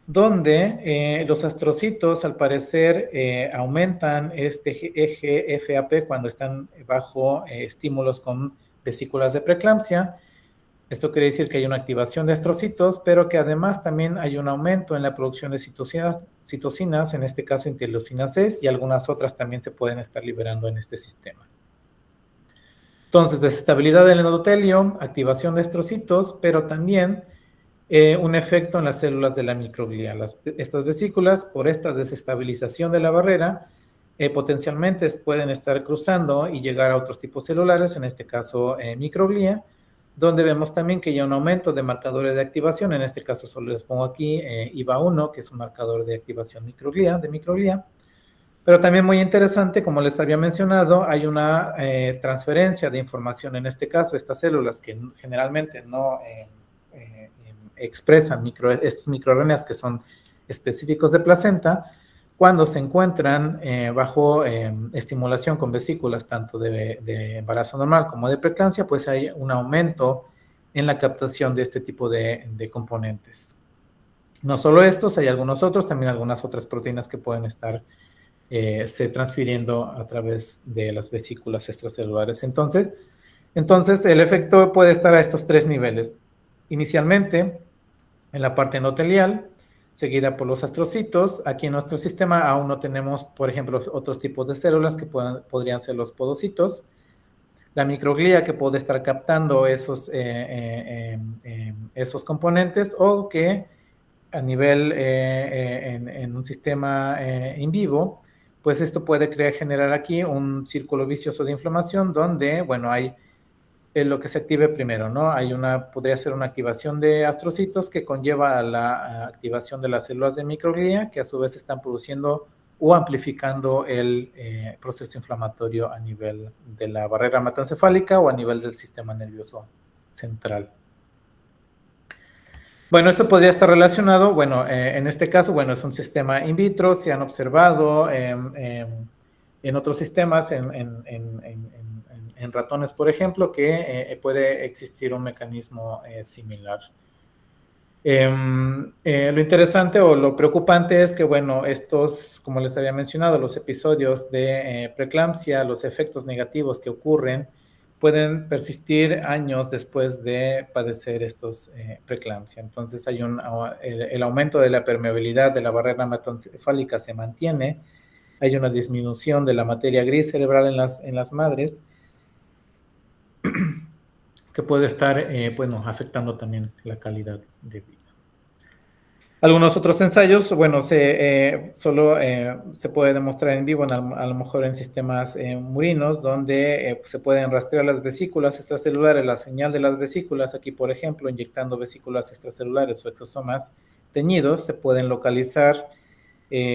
donde los astrocitos al parecer aumentan este GFAP cuando están bajo estímulos con vesículas de preeclampsia. Esto quiere decir que hay una activación de astrocitos, pero que además también hay un aumento en la producción de citocinas, en este caso interleucina 6, y algunas otras también se pueden estar liberando en este sistema. Entonces, desestabilidad del endotelio, activación de estrocitos, pero también un efecto en las células de la microglía. Estas vesículas, por esta desestabilización de la barrera, potencialmente pueden estar cruzando y llegar a otros tipos celulares, en este caso microglía, donde vemos también que hay un aumento de marcadores de activación. En este caso solo les pongo aquí IVA1, que es un marcador de activación de microglía. Pero también muy interesante, como les había mencionado, hay una transferencia de información. En este caso, estas células que generalmente no expresan estos microRNAs que son específicos de placenta, cuando se encuentran bajo estimulación con vesículas, tanto de embarazo normal como de preeclampsia, pues hay un aumento en la captación de este tipo de componentes. No solo estos, hay algunos otros, también algunas otras proteínas que pueden estar se transfiriendo a través de las vesículas extracelulares. Entonces, el efecto puede estar a estos tres niveles. Inicialmente, en la parte endotelial, seguida por los astrocitos. Aquí en nuestro sistema aún no tenemos, por ejemplo, otros tipos de células que podrían ser los podocitos. La microglía que puede estar captando esos componentes, o que a nivel en un sistema in vivo, pues esto puede generar aquí un círculo vicioso de inflamación donde, bueno, hay lo que se active primero, ¿no? Podría ser una activación de astrocitos que conlleva a la activación de las células de microglía, que a su vez están produciendo o amplificando el proceso inflamatorio a nivel de la barrera hematoencefálica o a nivel del sistema nervioso central. Bueno, esto podría estar relacionado, bueno, en este caso, bueno, es un sistema in vitro, se han observado en otros sistemas, en ratones, por ejemplo, que puede existir un mecanismo similar. Lo interesante o lo preocupante es que, bueno, estos, como les había mencionado, los episodios de preeclampsia, los efectos negativos que ocurren, pueden persistir años después de padecer estos preeclampsia. Entonces hay el aumento de la permeabilidad de la barrera hematoencefálica se mantiene, hay una disminución de la materia gris cerebral en las madres, que puede estar, bueno, afectando también la calidad de vida. Algunos otros ensayos, bueno, solo se puede demostrar en vivo, a lo mejor en sistemas murinos, donde se pueden rastrear las vesículas extracelulares, la señal de las vesículas. Aquí, por ejemplo, inyectando vesículas extracelulares o exosomas teñidos, se pueden localizar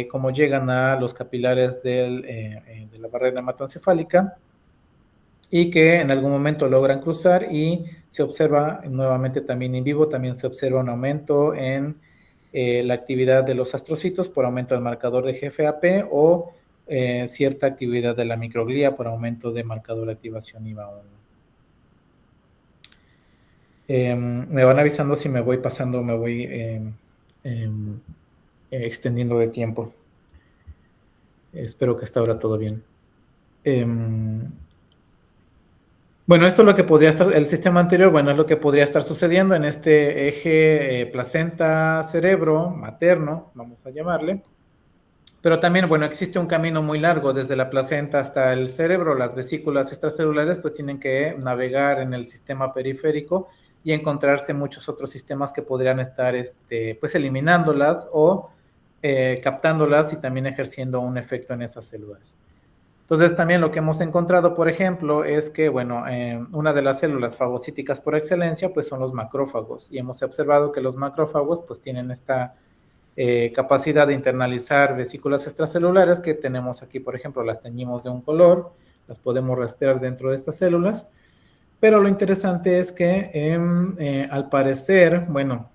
cómo llegan a los capilares de la barrera hematoencefálica, y que en algún momento logran cruzar, y se observa nuevamente también en vivo, también se observa un aumento en la actividad de los astrocitos por aumento del marcador de GFAP, o cierta actividad de la microglía por aumento de marcador de activación IVA1. Me van avisando si me voy pasando, me voy extendiendo de tiempo. Espero que hasta ahora todo bien. Bueno, esto es lo que podría estar, el sistema anterior, bueno, es lo que podría estar sucediendo en este eje placenta-cerebro materno, vamos a llamarle. Pero también, bueno, existe un camino muy largo desde la placenta hasta el cerebro. Las vesículas extracelulares pues tienen que navegar en el sistema periférico y encontrarse muchos otros sistemas que podrían estar pues eliminándolas o captándolas y también ejerciendo un efecto en esas células. Entonces, también lo que hemos encontrado, por ejemplo, es que, bueno, una de las células fagocíticas por excelencia, pues son los macrófagos. Y hemos observado que los macrófagos, pues tienen esta capacidad de internalizar vesículas extracelulares que tenemos aquí, por ejemplo, las teñimos de un color, las podemos rastrear dentro de estas células. Pero lo interesante es que, al parecer, bueno,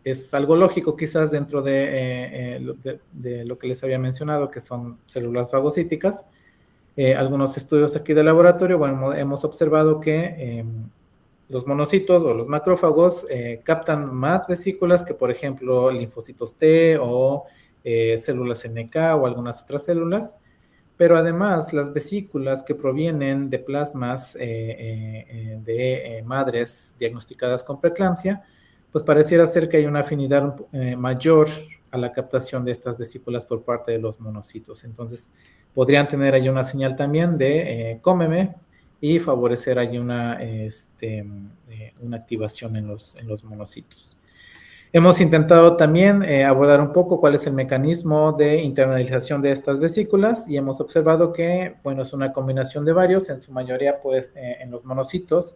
es algo lógico quizás dentro de lo que les había mencionado, que son células fagocíticas. Algunos estudios aquí de laboratorio, bueno, hemos observado que los monocitos o los macrófagos captan más vesículas que, por ejemplo, linfocitos T o células NK o algunas otras células. Pero además, las vesículas que provienen de plasmas de madres diagnosticadas con preeclampsia, pues pareciera ser que hay una afinidad mayor a la captación de estas vesículas por parte de los monocitos. Entonces, podrían tener ahí una señal también de cómeme, y favorecer allí una activación en los monocitos. Hemos intentado también abordar un poco cuál es el mecanismo de internalización de estas vesículas y hemos observado que, bueno, es una combinación de varios, en su mayoría, pues, en los monocitos,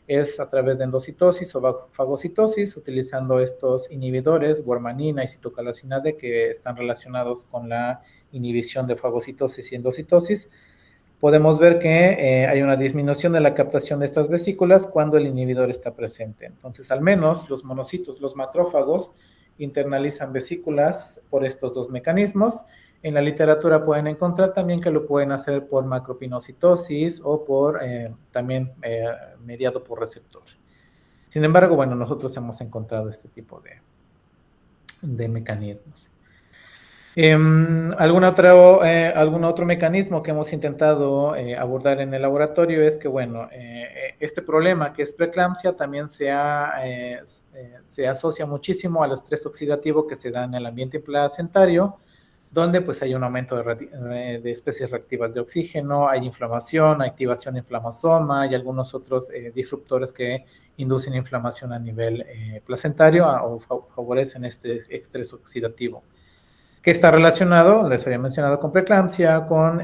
es a través de endocitosis o fagocitosis, utilizando estos inhibidores, guarmanina y citocalcina D, que están relacionados con la inhibición de fagocitosis y endocitosis. Podemos ver que hay una disminución de la captación de estas vesículas cuando el inhibidor está presente. Entonces, al menos los monocitos, los macrófagos, internalizan vesículas por estos dos mecanismos. En la literatura pueden encontrar también que lo pueden hacer por macropinocitosis o por también mediado por receptor. Sin embargo, bueno, nosotros hemos encontrado este tipo de mecanismos. Algún otro mecanismo que hemos intentado abordar en el laboratorio es que, bueno, este problema que es preeclampsia también se asocia muchísimo al estrés oxidativo que se da en el ambiente placentario, donde pues hay un aumento de especies reactivas de oxígeno, hay inflamación, activación de inflamosoma y algunos otros disruptores que inducen inflamación a nivel placentario o favorecen este estrés oxidativo, que está relacionado, les había mencionado, con preeclampsia, con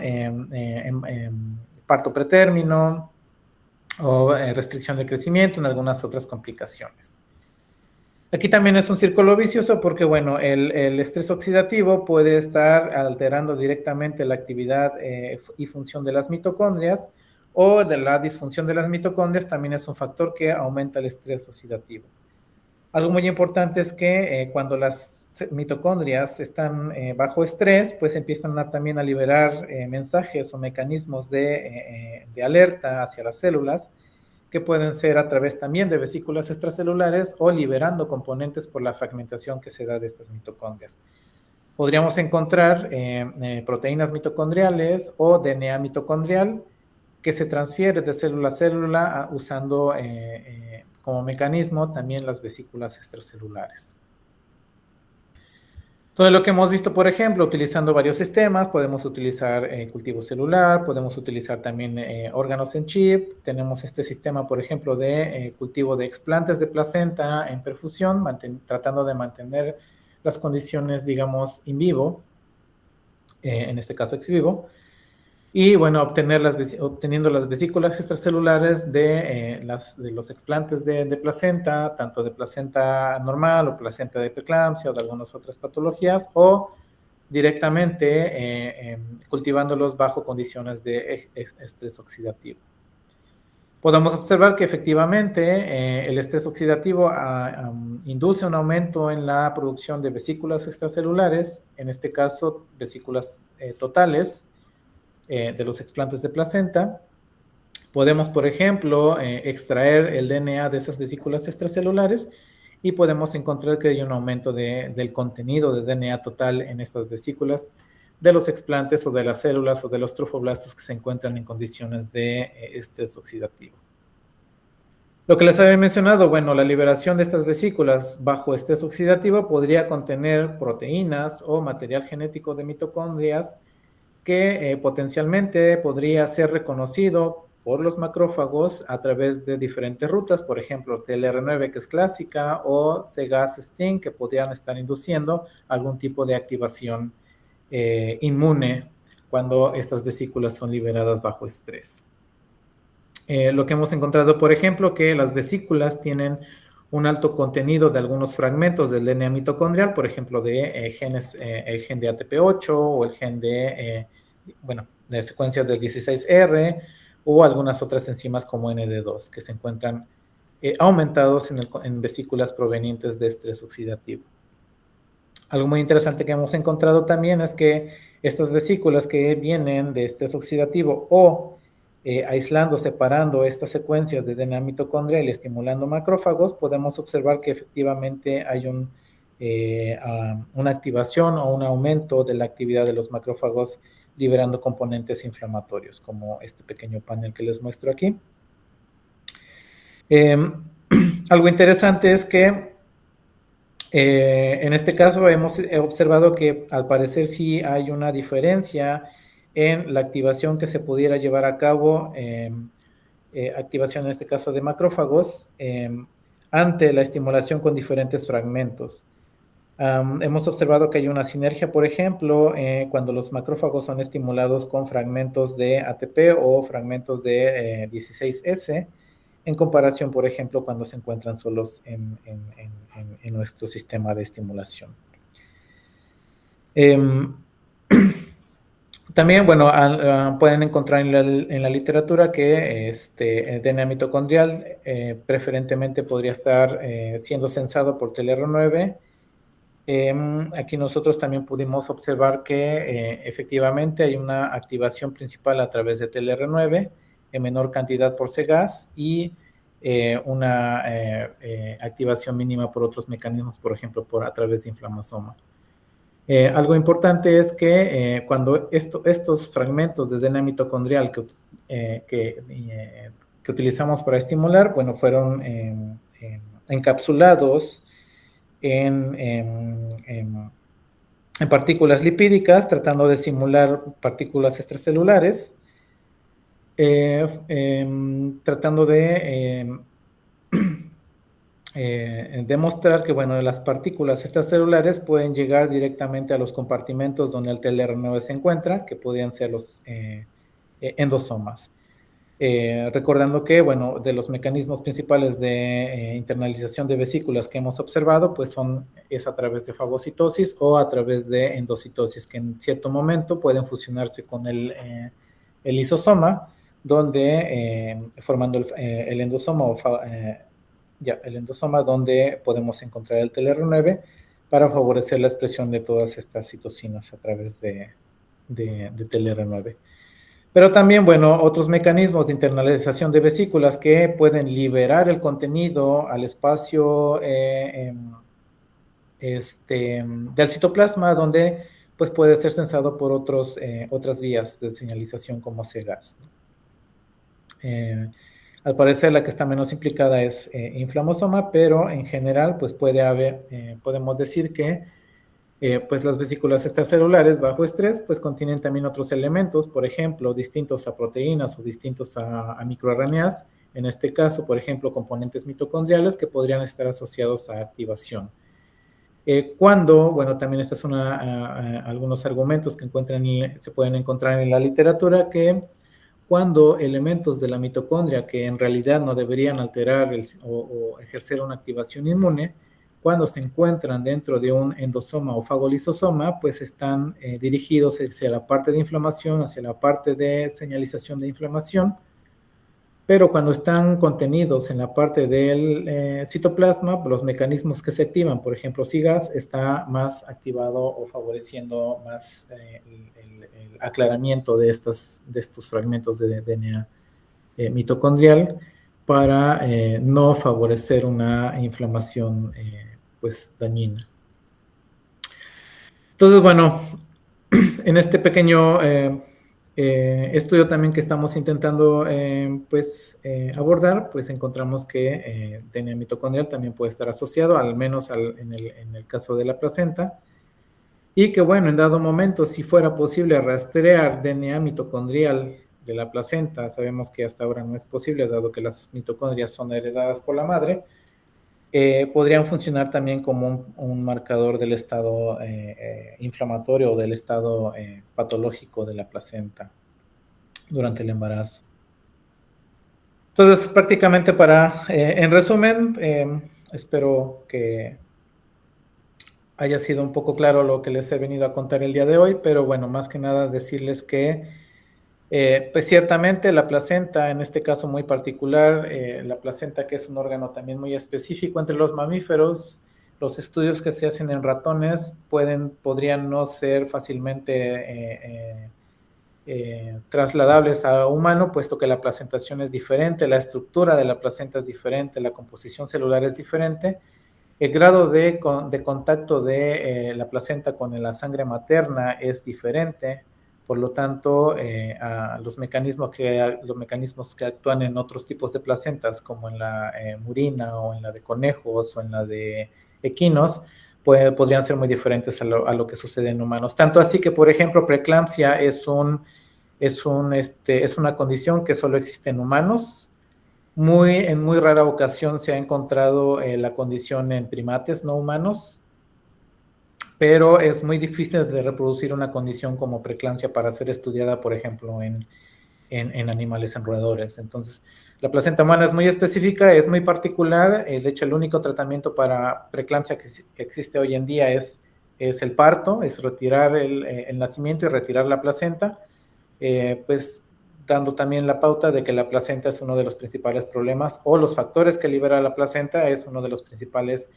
parto pretérmino o restricción de crecimiento, en algunas otras complicaciones. Aquí también es un círculo vicioso porque, bueno, el estrés oxidativo puede estar alterando directamente la actividad y función de las mitocondrias, o de la disfunción de las mitocondrias también es un factor que aumenta el estrés oxidativo. Algo muy importante es que cuando las mitocondrias están bajo estrés, pues empiezan también a liberar mensajes o mecanismos de alerta hacia las células, que pueden ser a través también de vesículas extracelulares o liberando componentes por la fragmentación que se da de estas mitocondrias. Podríamos encontrar proteínas mitocondriales o DNA mitocondrial que se transfiere de célula a célula usando como mecanismo también las vesículas extracelulares. Todo lo que hemos visto, por ejemplo, utilizando varios sistemas, podemos utilizar cultivo celular, podemos utilizar también órganos en chip. Tenemos este sistema, por ejemplo, de cultivo de explantes de placenta en perfusión, tratando de mantener las condiciones, digamos, in vivo, en este caso ex vivo. Y bueno, obteniendo las vesículas extracelulares de los explantes de placenta, tanto de placenta normal o placenta de preeclampsia o de algunas otras patologías, o directamente cultivándolos bajo condiciones de estrés oxidativo. Podemos observar que efectivamente el estrés oxidativo induce un aumento en la producción de vesículas extracelulares, en este caso vesículas totales, de los explantes de placenta. Podemos, por ejemplo, extraer el DNA de esas vesículas extracelulares y podemos encontrar que hay un aumento del contenido de DNA total en estas vesículas de los explantes o de las células o de los trofoblastos que se encuentran en condiciones de estrés oxidativo. Lo que les había mencionado, bueno, la liberación de estas vesículas bajo estrés oxidativo podría contener proteínas o material genético de mitocondrias que potencialmente podría ser reconocido por los macrófagos a través de diferentes rutas, por ejemplo, TLR9, que es clásica, o Cgas-Stin, que podrían estar induciendo algún tipo de activación inmune cuando estas vesículas son liberadas bajo estrés. Lo que hemos encontrado, por ejemplo, que las vesículas tienen un alto contenido de algunos fragmentos del DNA mitocondrial, por ejemplo, de genes, el gen de ATP8 o el gen de secuencias del 16R o algunas otras enzimas como ND2 que se encuentran aumentados en vesículas provenientes de estrés oxidativo. Algo muy interesante que hemos encontrado también es que estas vesículas que vienen de estrés oxidativo o aislando, separando estas secuencias de DNA mitocondrial y estimulando macrófagos, podemos observar que efectivamente hay una activación o un aumento de la actividad de los macrófagos liberando componentes inflamatorios, como este pequeño panel que les muestro aquí. Algo interesante es que en este caso hemos observado que al parecer sí hay una diferencia en la activación que se pudiera llevar a cabo activación en este caso de macrófagos, ante la estimulación con diferentes fragmentos. Hemos observado que hay una sinergia, por ejemplo, cuando los macrófagos son estimulados con fragmentos de ATP o fragmentos de 16S, en comparación, por ejemplo, cuando se encuentran solos en nuestro sistema de estimulación. También, bueno, pueden encontrar en la literatura que DNA mitocondrial preferentemente podría estar siendo sensado por TLR9. Aquí nosotros también pudimos observar que efectivamente hay una activación principal a través de TLR9 en menor cantidad por CGAS y una activación mínima por otros mecanismos, por ejemplo, a través de inflammasoma. Algo importante es que cuando estos fragmentos de DNA mitocondrial que utilizamos para estimular, bueno, fueron encapsulados en partículas lipídicas, tratando de simular partículas extracelulares, tratando de demostrar que, bueno, las partículas extracelulares pueden llegar directamente a los compartimentos donde el TLR9 se encuentra, que podrían ser los endosomas. Recordando que, bueno, de los mecanismos principales de internalización de vesículas que hemos observado, pues es a través de fagocitosis o a través de endocitosis, que en cierto momento pueden fusionarse con el lisosoma, donde formando el endosoma el endosoma, donde podemos encontrar el TLR9 para favorecer la expresión de todas estas citocinas a través de TLR9. Pero también, bueno, otros mecanismos de internalización de vesículas que pueden liberar el contenido al espacio del citoplasma, donde pues puede ser sensado por otras vías de señalización como CGAS. Al parecer la que está menos implicada es inflammasoma, pero en general pues podemos decir que pues las vesículas extracelulares bajo estrés pues contienen también otros elementos, por ejemplo, distintos a proteínas o distintos a microRNAs, en este caso, por ejemplo, componentes mitocondriales que podrían estar asociados a activación. Bueno, también estos son algunos argumentos que se pueden encontrar en la literatura, que cuando elementos de la mitocondria que en realidad no deberían alterar o ejercer una activación inmune, cuando se encuentran dentro de un endosoma o fagolisosoma, pues están dirigidos hacia la parte de inflamación, hacia la parte de señalización de inflamación, pero cuando están contenidos en la parte del citoplasma, los mecanismos que se activan, por ejemplo, CGAS, está más activado o favoreciendo más el aclaramiento de estos fragmentos de DNA mitocondrial para no favorecer una inflamación pues dañina. Entonces, bueno, en este pequeño estudio también que estamos intentando abordar, pues encontramos que DNA mitocondrial también puede estar asociado, al menos en el caso de la placenta, y que, bueno, en dado momento, si fuera posible rastrear DNA mitocondrial de la placenta, sabemos que hasta ahora no es posible, dado que las mitocondrias son heredadas por la madre, podrían funcionar también como un marcador del estado inflamatorio o del estado patológico de la placenta durante el embarazo. Entonces, prácticamente en resumen, espero que haya sido un poco claro lo que les he venido a contar el día de hoy, pero bueno, más que nada decirles que pues ciertamente la placenta, en este caso muy particular, la placenta, que es un órgano también muy específico entre los mamíferos, los estudios que se hacen en ratones podrían no ser fácilmente trasladables a humano, puesto que la placentación es diferente, la estructura de la placenta es diferente, la composición celular es diferente, el grado de contacto de la placenta con la sangre materna es diferente. Por lo tanto, los mecanismos que actúan en otros tipos de placentas, como en la murina o en la de conejos o en la de equinos, podrían ser muy diferentes a lo que sucede en humanos. Tanto así que, por ejemplo, preeclampsia es una condición que solo existe en humanos, En muy rara ocasión se ha encontrado la condición en primates no humanos, pero es muy difícil de reproducir una condición como preeclampsia para ser estudiada, por ejemplo, en animales en roedores. Entonces, la placenta humana es muy específica, es muy particular. De hecho, el único tratamiento para preeclampsia que existe hoy en día es el parto, es retirar el nacimiento y retirar la placenta, pues dando también la pauta de que la placenta es uno de los principales problemas, o los factores que libera la placenta es uno de los principales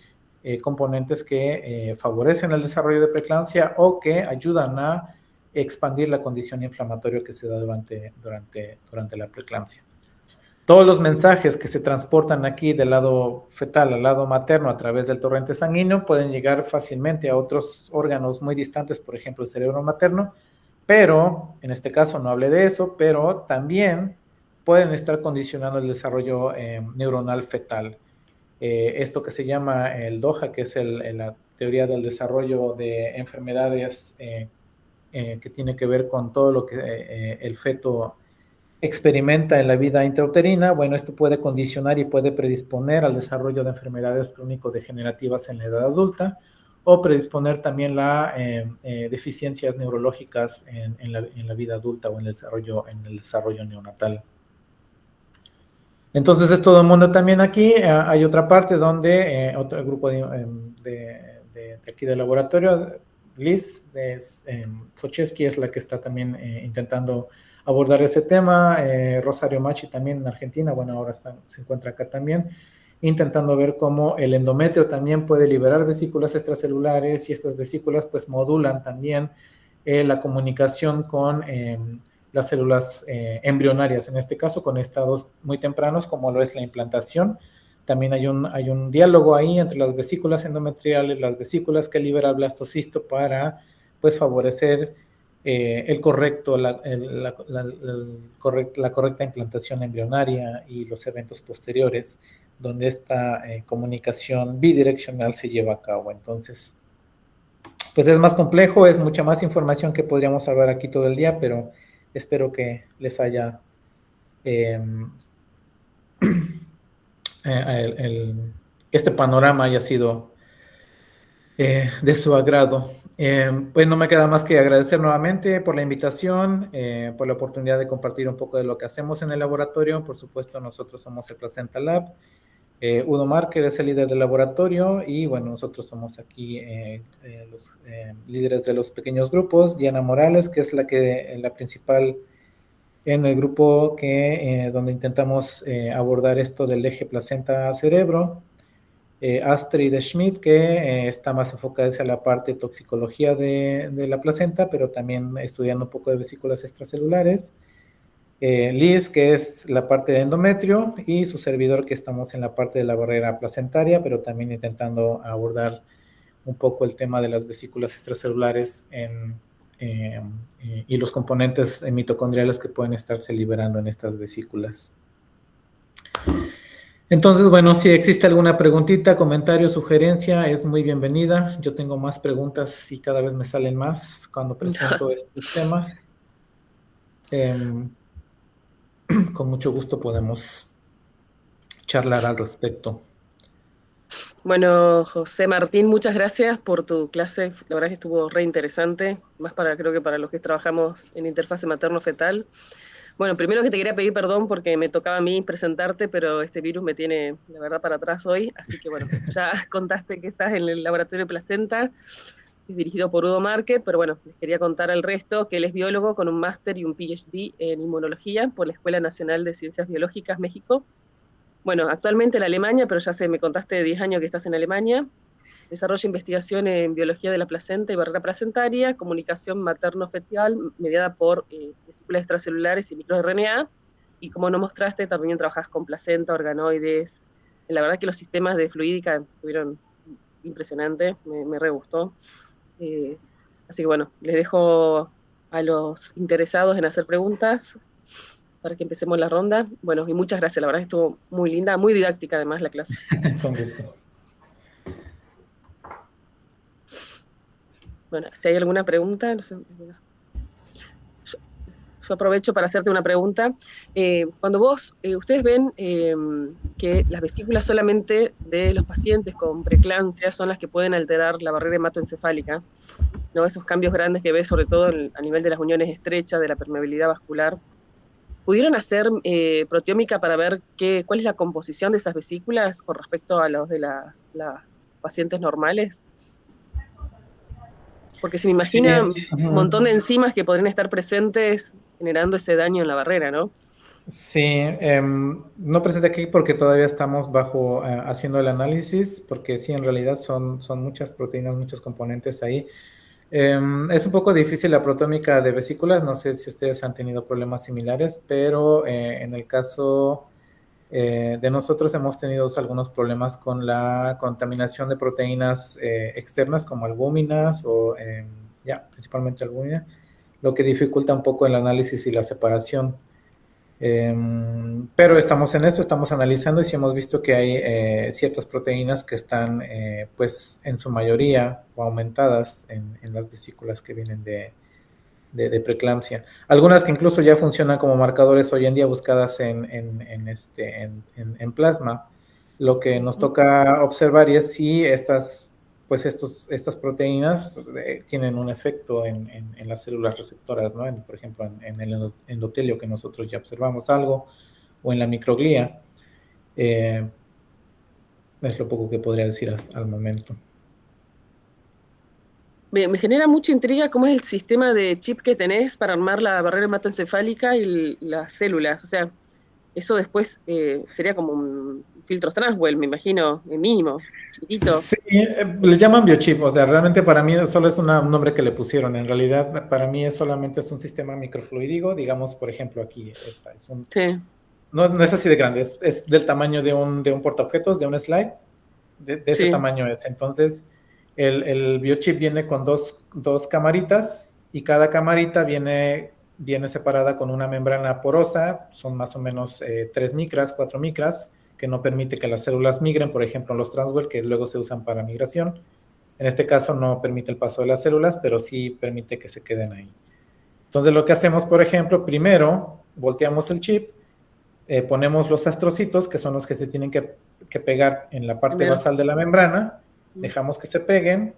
componentes que favorecen el desarrollo de preeclampsia o que ayudan a expandir la condición inflamatoria que se da durante la preeclampsia. Todos los mensajes que se transportan aquí del lado fetal al lado materno a través del torrente sanguíneo pueden llegar fácilmente a otros órganos muy distantes, por ejemplo el cerebro materno, pero en este caso no hablé de eso, pero también pueden estar condicionando el desarrollo neuronal fetal. Esto que se llama el DOHA, que es la teoría del desarrollo de enfermedades que tiene que ver con todo lo que el feto experimenta en la vida intrauterina. Bueno, esto puede condicionar y puede predisponer al desarrollo de enfermedades crónico-degenerativas en la edad adulta, o predisponer también la deficiencias neurológicas en la vida adulta o en el desarrollo neonatal. Entonces es todo el mundo también aquí. Hay otra parte donde otro grupo de aquí del laboratorio, Liz Socheski, es la que está también intentando abordar ese tema. Rosario Machi también en Argentina, bueno, ahora se encuentra acá también, intentando ver cómo el endometrio también puede liberar vesículas extracelulares, y estas vesículas pues modulan también la comunicación con las células embrionarias, en este caso con estados muy tempranos como lo es la implantación. También hay un diálogo ahí entre las vesículas endometriales, las vesículas que libera el blastocisto para pues favorecer la correcta implantación embrionaria y los eventos posteriores, donde esta comunicación bidireccional se lleva a cabo. Entonces, pues es más complejo, es mucha más información que podríamos hablar aquí todo el día, pero espero que les haya este panorama haya sido de su agrado. Pues no me queda más que agradecer nuevamente por la invitación, por la oportunidad de compartir un poco de lo que hacemos en el laboratorio. Por supuesto, nosotros somos el Placenta Lab. Udo Marker es el líder del laboratorio, y bueno, nosotros somos aquí los líderes de los pequeños grupos. Diana Morales, que es la principal en el grupo donde intentamos abordar esto del eje placenta-cerebro. Astrid Schmidt, que está más enfocada hacia la parte de toxicología de la placenta, pero también estudiando un poco de vesículas extracelulares. Liz, que es la parte de endometrio, y su servidor, que estamos en la parte de la barrera placentaria, pero también intentando abordar un poco el tema de las vesículas extracelulares y los componentes mitocondriales que pueden estarse liberando en estas vesículas. Entonces, bueno, si existe alguna preguntita, comentario, sugerencia, es muy bienvenida. Yo tengo más preguntas y cada vez me salen más cuando presento estos temas. Con mucho gusto podemos charlar al respecto.
Bueno, José Martín, muchas gracias por tu clase. La verdad que estuvo re interesante, más creo que para los que trabajamos en interfase materno-fetal. Bueno, primero que te quería pedir perdón porque me tocaba a mí presentarte, pero este virus me tiene, la verdad, para atrás hoy. Así que bueno, ya contaste que estás en el laboratorio de placenta, es dirigido por Udo Market, pero bueno, les quería contar al resto que él es biólogo con un máster y un PhD en inmunología por la Escuela Nacional de Ciencias Biológicas, México. Bueno, actualmente en Alemania, pero ya me contaste de 10 años que estás en Alemania. Desarrolla investigación en biología de la placenta y barrera placentaria, comunicación materno-fetal mediada por vesículas extracelulares y microRNA. Y como nos mostraste, también trabajas con placenta, organoides. La verdad que los sistemas de fluídica estuvieron impresionantes, me re gustó. Así que bueno, les dejo a los interesados en hacer preguntas para que empecemos la ronda. Bueno, y muchas gracias, la verdad que estuvo muy linda, muy didáctica además la clase.
Con gusto.
Bueno, si hay alguna pregunta, no sé. yo aprovecho para hacerte una pregunta. Cuando ustedes ven que las vesículas solamente de los pacientes con preeclampsia son las que pueden alterar la barrera hematoencefálica, ¿no? Esos cambios grandes que ves sobre todo a nivel de las uniones estrechas, de la permeabilidad vascular. ¿Pudieron hacer proteómica para ver cuál es la composición de esas vesículas con respecto a los de las pacientes normales? Porque se me imagina un montón de enzimas que podrían estar presentes generando ese daño en la barrera, ¿no?
Sí, no presenté aquí porque todavía estamos haciendo el análisis, porque sí, en realidad son muchas proteínas, muchos componentes ahí. Es un poco difícil la proteómica de vesículas, no sé si ustedes han tenido problemas similares, pero en el caso de nosotros hemos tenido algunos problemas con la contaminación de proteínas externas como albúminas o principalmente albúmina, lo que dificulta un poco el análisis y la separación. Pero estamos en eso, estamos analizando y sí hemos visto que hay ciertas proteínas que están pues en su mayoría o aumentadas en las vesículas que vienen de preeclampsia. Algunas que incluso ya funcionan como marcadores hoy en día buscadas en plasma. Lo que nos toca observar es si estas proteínas tienen un efecto en las células receptoras, ¿no? Por ejemplo, en el endotelio, que nosotros ya observamos algo, o en la microglía. Es lo poco que podría decir hasta al momento.
Me genera mucha intriga cómo es el sistema de chip que tenés para armar la barrera hematoencefálica y las células. O sea, eso después sería como un filtro Transwell, me imagino, mínimo, chiquitito.
Sí, le llaman biochip, o sea, realmente para mí solo es un nombre que le pusieron. En realidad, para mí solamente es un sistema microfluídico, digamos, por ejemplo, aquí está.
Sí.
No es así de grande, es del tamaño de un portaobjetos, de un slide, de ese tamaño es. Entonces, el biochip viene con dos camaritas y cada camarita viene separada con una membrana porosa, son más o menos 3 micras, 4 micras, que no permite que las células migren, por ejemplo, los Transwell, que luego se usan para migración. En este caso no permite el paso de las células, pero sí permite que se queden ahí. Entonces, lo que hacemos, por ejemplo, primero volteamos el chip, ponemos los astrocitos, que son los que se tienen que pegar en la parte basal de la membrana, dejamos que se peguen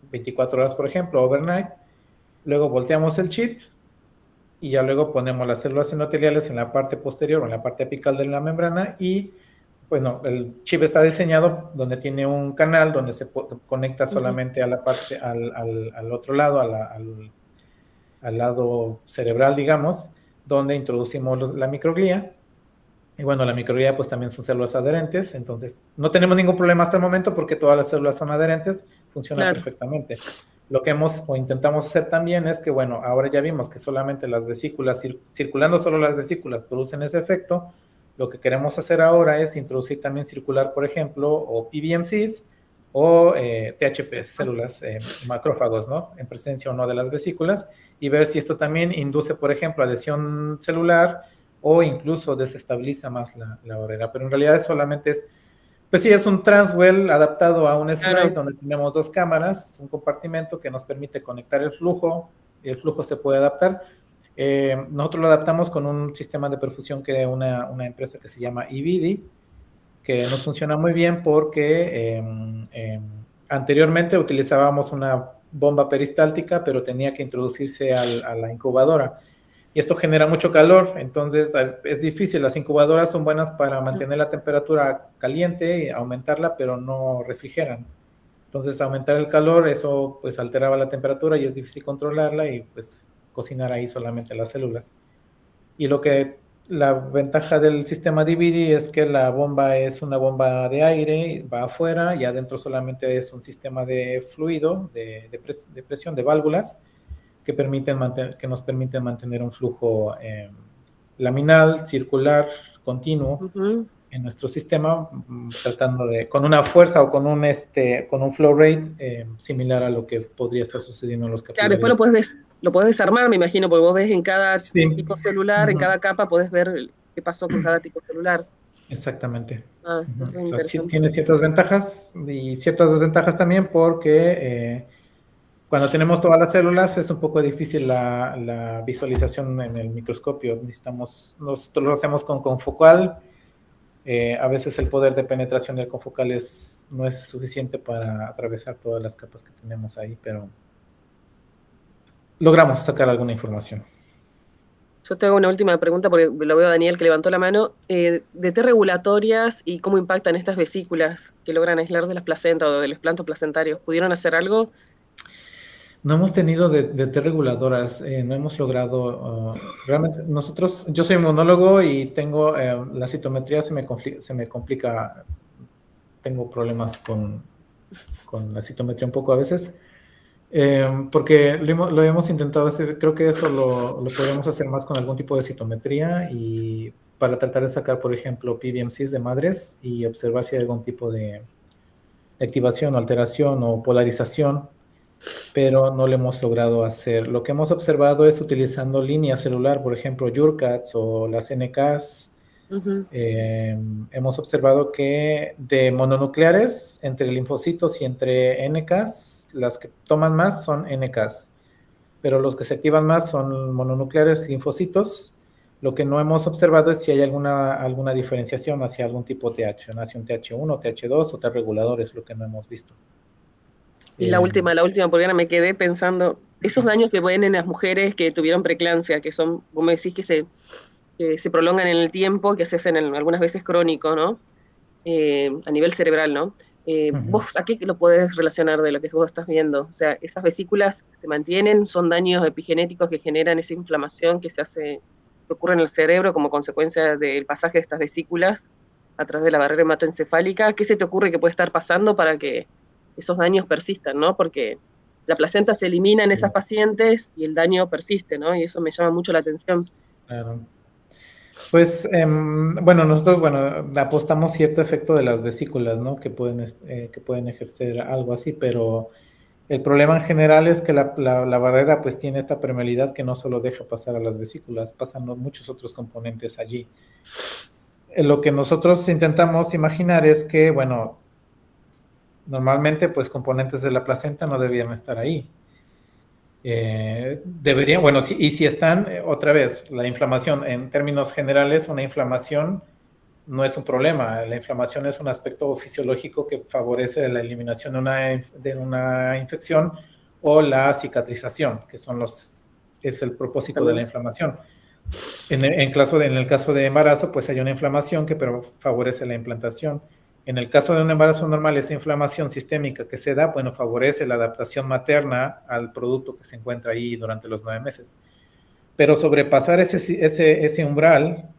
24 horas, por ejemplo, overnight, luego volteamos el chip y ya luego ponemos las células endoteliales en la parte posterior o en la parte apical de la membrana y, bueno, el chip está diseñado donde tiene un canal donde se conecta solamente a la parte, al otro lado, al lado cerebral, digamos, donde introducimos la microglía. Y bueno, la microglía pues también son células adherentes, entonces no tenemos ningún problema hasta el momento porque todas las células son adherentes, funcionan perfectamente. Lo que intentamos hacer también es que, bueno, ahora ya vimos que solamente las vesículas, circulando solo las vesículas producen ese efecto. Lo que queremos hacer ahora es introducir también circular, por ejemplo, o PBMCs o THPs, células macrófagos, ¿no? En presencia o no de las vesículas, y ver si esto también induce, por ejemplo, adhesión celular o incluso desestabiliza más la barrera. Pero en realidad solamente pues sí, es un Transwell adaptado a un slide donde tenemos 2 cámaras, un compartimento que nos permite conectar el flujo, y el flujo se puede adaptar. Nosotros lo adaptamos con un sistema de perfusión que una empresa que se llama EVD, que nos funciona muy bien porque anteriormente utilizábamos una bomba peristáltica, pero tenía que introducirse a la incubadora. Y esto genera mucho calor, entonces es difícil. Las incubadoras son buenas para mantener la temperatura caliente y aumentarla, pero no refrigeran. Entonces, aumentar el calor, eso pues alteraba la temperatura y es difícil controlarla y pues cocinar ahí solamente las células. Y la ventaja del sistema DVD es que la bomba es una bomba de aire, va afuera y adentro solamente es un sistema de fluido, de presión, de válvulas, que nos permiten mantener un flujo laminal, circular, continuo en nuestro sistema, tratando con una fuerza o con un flow rate similar a lo que podría estar sucediendo en los capilares.
Claro, después lo podés desarmar, me imagino, porque vos ves en cada tipo celular, en cada capa podés ver qué pasó con cada tipo celular.
Exactamente.
O sea,
sí, tiene ciertas ventajas y ciertas desventajas también porque Cuando tenemos todas las células es un poco difícil la visualización en el microscopio. Nosotros lo hacemos con confocal. A veces el poder de penetración del confocal no es suficiente para atravesar todas las capas que tenemos ahí, pero logramos sacar alguna información.
Yo te hago una última pregunta porque lo veo a Daniel que levantó la mano. De T regulatorias y cómo impactan estas vesículas que logran aislar de las placentas o de los plantos placentarios. ¿Pudieron hacer algo?
No hemos tenido de T reguladoras, no hemos logrado, realmente yo soy inmunólogo y tengo, la citometría se me complica, tengo problemas con la citometría un poco a veces, porque lo hemos intentado hacer, creo que eso lo podríamos hacer más con algún tipo de citometría y para tratar de sacar, por ejemplo, PBMCs de madres y observar si hay algún tipo de activación o alteración o polarización, pero no lo hemos logrado hacer. Lo que hemos observado es utilizando línea celular, por ejemplo, URCATs o las NKs. Hemos observado que de mononucleares, entre linfocitos y entre NKs, las que toman más son NKs, pero los que se activan más son mononucleares linfocitos. Lo que no hemos observado es si hay alguna diferenciación hacia algún tipo TH, hacia un TH1, TH2 o T reguladores, lo que no hemos visto.
Y la última, porque ahora me quedé pensando, esos daños que ven en las mujeres que tuvieron preeclampsia, que son, vos me decís que se prolongan en el tiempo, que se hacen algunas veces crónico, ¿no? A nivel cerebral, ¿no? ¿Vos a qué lo podés relacionar de lo que vos estás viendo? O sea, esas vesículas se mantienen, son daños epigenéticos que generan esa inflamación que que ocurre en el cerebro como consecuencia del pasaje de estas vesículas a través de la barrera hematoencefálica. ¿Qué se te ocurre que puede estar pasando para que esos daños persistan, ¿no? Porque la placenta se elimina en esas pacientes y el daño persiste, ¿no? Y eso me llama mucho la atención.
Claro. Pues, nosotros, apostamos cierto efecto de las vesículas, ¿no? Que pueden ejercer algo así, pero el problema en general es que la barrera pues tiene esta permeabilidad que no solo deja pasar a las vesículas, pasan muchos otros componentes allí. Lo que nosotros intentamos imaginar es que, normalmente pues componentes de la placenta no deberían estar ahí. Deberían, si están, otra vez, la inflamación, en términos generales, una inflamación no es un problema. La inflamación es un aspecto fisiológico que favorece la eliminación de una infección o la cicatrización, que es el propósito de la inflamación. En el caso de embarazo, pues hay una inflamación que favorece la implantación. En el caso de un embarazo normal, esa inflamación sistémica que se da, favorece la adaptación materna al producto que se encuentra ahí durante los 9 meses. Pero sobrepasar ese umbral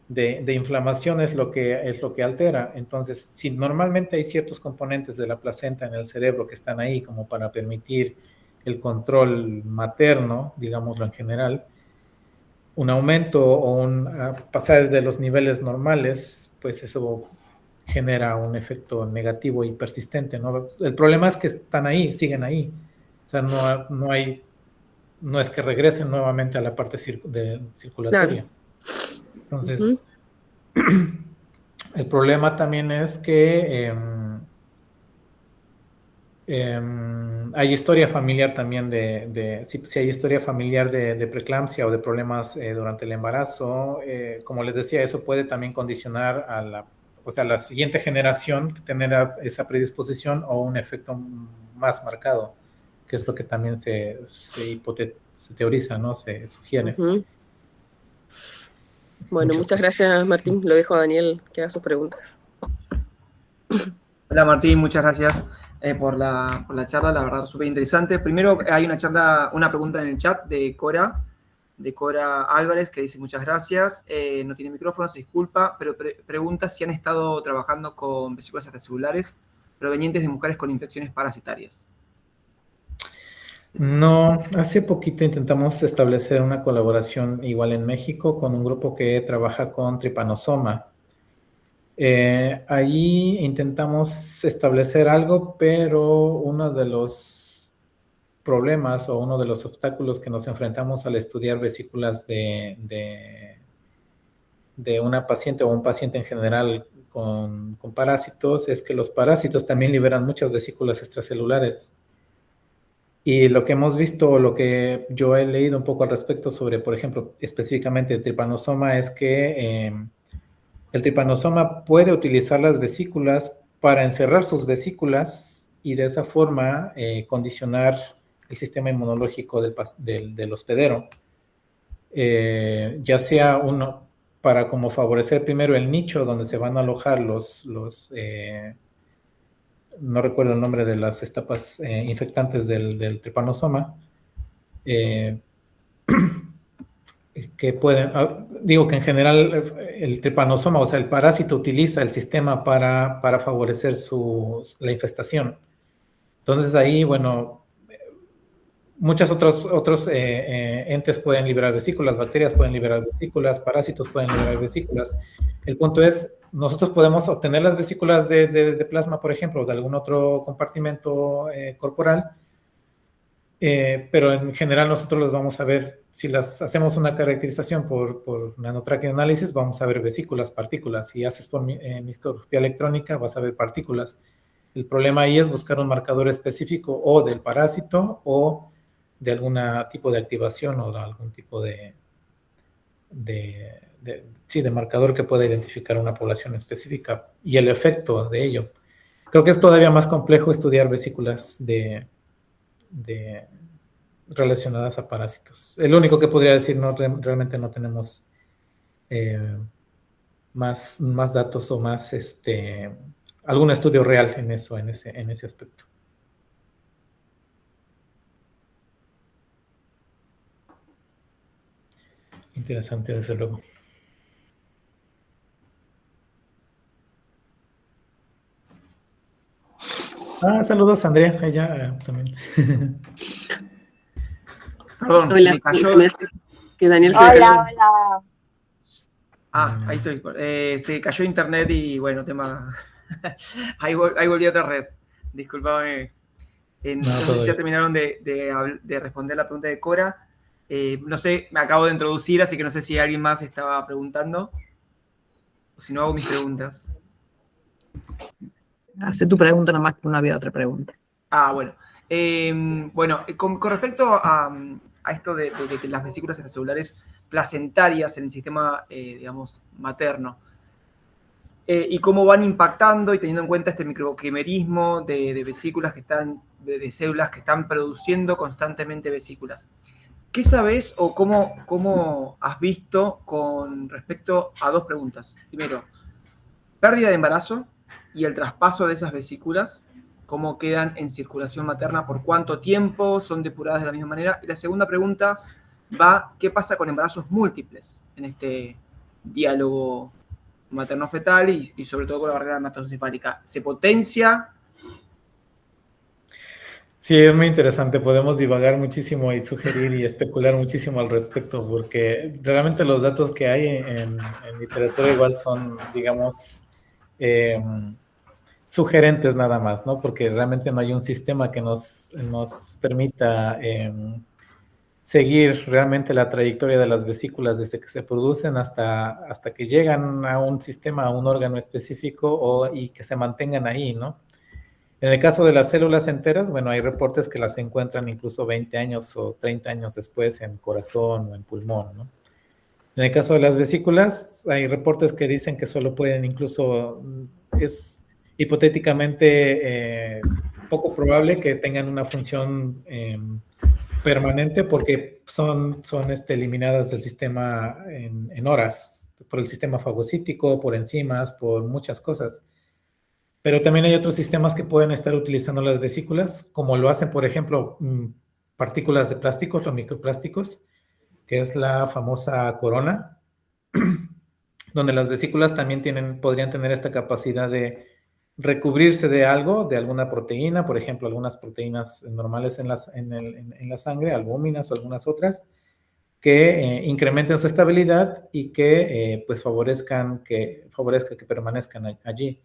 de inflamación es lo que altera. Entonces, si normalmente hay ciertos componentes de la placenta en el cerebro que están ahí como para permitir el control materno, digámoslo en general, un aumento o pasar de los niveles normales, pues eso genera un efecto negativo y persistente, ¿no? El problema es que están ahí, siguen ahí. O sea, no es que regresen nuevamente a la parte circulatoria. Claro. Entonces, el problema también es que hay historia familiar también si hay historia familiar de preeclampsia o de problemas durante el embarazo, como les decía, eso puede también condicionar a la siguiente generación tener esa predisposición o un efecto más marcado, que es lo que también se teoriza, ¿no? Se sugiere.
Bueno, muchas gracias, Martín. Lo dejo a Daniel que haga sus preguntas.
Hola, Martín, muchas gracias por la charla, la verdad, súper interesante. Primero, hay una pregunta en el chat de Cora Álvarez, que dice muchas gracias. No tiene micrófono, se disculpa, pero pregunta si han estado trabajando con vesículas extracelulares provenientes de mujeres con infecciones parasitarias.
No, hace poquito intentamos establecer una colaboración igual en México con un grupo que trabaja con tripanosoma. Allí intentamos establecer algo, pero uno de los problemas o uno de los obstáculos que nos enfrentamos al estudiar vesículas de una paciente o un paciente en general con parásitos es que los parásitos también liberan muchas vesículas extracelulares. Y lo que hemos visto, lo que yo he leído un poco al respecto sobre, por ejemplo, específicamente el tripanosoma, es que el tripanosoma puede utilizar las vesículas para encerrar sus vesículas y de esa forma condicionar el sistema inmunológico del hospedero. Ya sea uno para como favorecer primero el nicho donde se van a alojar no recuerdo el nombre de las estapas infectantes del tripanosoma, que pueden, digo que en general el tripanosoma, o sea, el parásito utiliza el sistema para favorecer la infestación. Entonces ahí, bueno, muchos otros entes pueden liberar vesículas, bacterias pueden liberar vesículas, parásitos pueden liberar vesículas. El punto es, nosotros podemos obtener las vesículas de plasma, por ejemplo, o de algún otro compartimento corporal, pero en general nosotros los vamos a ver, si las hacemos una caracterización por nanotraqueoanálisis, vamos a ver vesículas, partículas. Si haces por microscopía electrónica, vas a ver partículas. El problema ahí es buscar un marcador específico o del parásito o de algún tipo de activación o de algún tipo de marcador que pueda identificar una población específica y el efecto de ello. Creo que es todavía más complejo estudiar vesículas relacionadas a parásitos. El único que podría decir, realmente no tenemos más datos o más algún estudio real en eso, en ese aspecto. Interesante, desde luego. Saludos, Andrea, ella también.
Perdón,
Hola,
se me cayó.
Que Daniel se
Hola,
cayó.
hola.
Ahí estoy. Se cayó internet y bueno, tema. ahí volví a otra red. Disculpame. No sé si ya terminaron de responder la pregunta de Cora. No sé, me acabo de introducir, así que no sé si alguien más estaba preguntando. O si no, hago mis preguntas.
Hace tu pregunta nomás, que no había otra pregunta.
Bueno. Bueno, con respecto a esto de las vesículas extracelulares placentarias en el sistema, digamos, materno, y cómo van impactando y teniendo en cuenta este microquimerismo de vesículas que están, de células que están produciendo constantemente vesículas. ¿Qué sabes o cómo has visto con respecto a dos preguntas? Primero, pérdida de embarazo y el traspaso de esas vesículas, cómo quedan en circulación materna, por cuánto tiempo, son depuradas de la misma manera. Y la segunda pregunta va, ¿qué pasa con embarazos múltiples en este diálogo materno-fetal y sobre todo con la barrera hematocefálica? ¿Se potencia?
Sí, es muy interesante. Podemos divagar muchísimo y sugerir y especular muchísimo al respecto, porque realmente los datos que hay en literatura igual son, digamos, sugerentes nada más, ¿no? Porque realmente no hay un sistema que nos permita seguir realmente la trayectoria de las vesículas desde que se producen hasta que llegan a un sistema, a un órgano específico y que se mantengan ahí, ¿no? En el caso de las células enteras, bueno, hay reportes que las encuentran incluso 20 años o 30 años después en corazón o en pulmón, ¿no? En el caso de las vesículas, hay reportes que dicen que solo pueden incluso, es hipotéticamente poco probable que tengan una función permanente porque son eliminadas del sistema en horas, por el sistema fagocítico, por enzimas, por muchas cosas. Pero también hay otros sistemas que pueden estar utilizando las vesículas, como lo hacen, por ejemplo, partículas de plásticos o microplásticos, que es la famosa corona, donde las vesículas también podrían tener esta capacidad de recubrirse de algo, de alguna proteína, por ejemplo, algunas proteínas normales en la sangre, albúminas o algunas otras, que incrementen su estabilidad y que pues favorezca que permanezcan allí.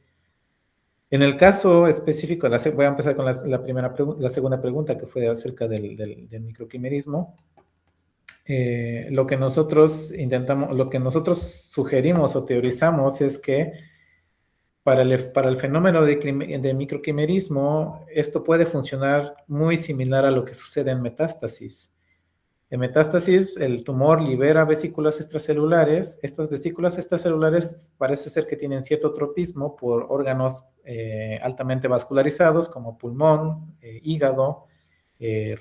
En el caso específico, voy a empezar con la segunda pregunta, que fue acerca del microquimerismo. Lo que nosotros sugerimos o teorizamos es que Para el fenómeno de microquimerismo, esto puede funcionar muy similar a lo que sucede en metástasis. En metástasis, el tumor libera vesículas extracelulares. Estas vesículas extracelulares parece ser que tienen cierto tropismo por órganos altamente vascularizados como pulmón, hígado,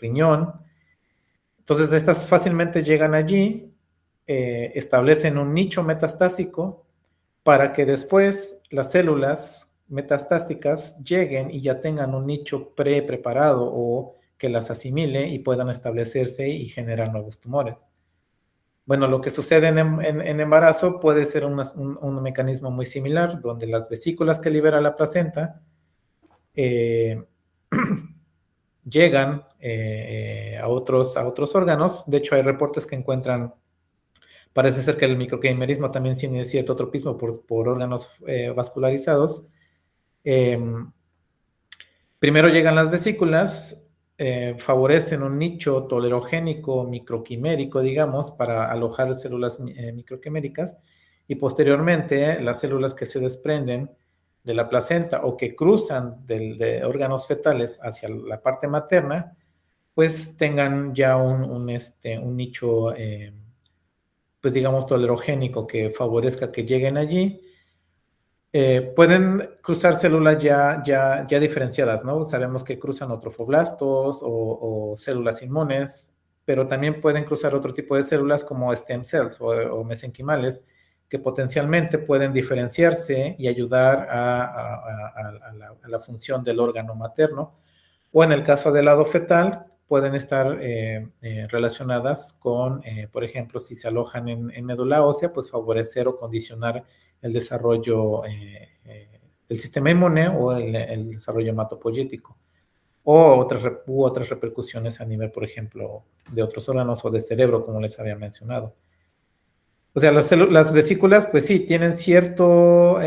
riñón. Entonces, estas fácilmente llegan allí, establecen un nicho metastásico para que después las células metastásicas lleguen y ya tengan un nicho preparado o que las asimile y puedan establecerse y generar nuevos tumores. Bueno, lo que sucede en embarazo puede ser un mecanismo muy similar, donde las vesículas que libera la placenta llegan a otros órganos. De hecho, hay reportes que encuentran, parece ser que el microquimerismo también tiene cierto tropismo por órganos vascularizados. Primero llegan las vesículas, favorecen un nicho tolerogénico microquimérico, digamos, para alojar células microquiméricas, y posteriormente las células que se desprenden de la placenta o que cruzan de órganos fetales hacia la parte materna, pues tengan ya un nicho, pues digamos, tolerogénico que favorezca que lleguen allí. Pueden cruzar células ya diferenciadas, ¿no? Sabemos que cruzan trofoblastos o células inmunes, pero también pueden cruzar otro tipo de células como stem cells o mesenquimales, que potencialmente pueden diferenciarse y ayudar a la función del órgano materno. O en el caso del lado fetal, pueden estar relacionadas con, por ejemplo, si se alojan en médula ósea, pues favorecer o condicionar el desarrollo del sistema inmune o el desarrollo hematopoyético, o otras repercusiones a nivel, por ejemplo, de otros órganos o de cerebro, como les había mencionado. O sea, las vesículas, pues sí, tienen cierto,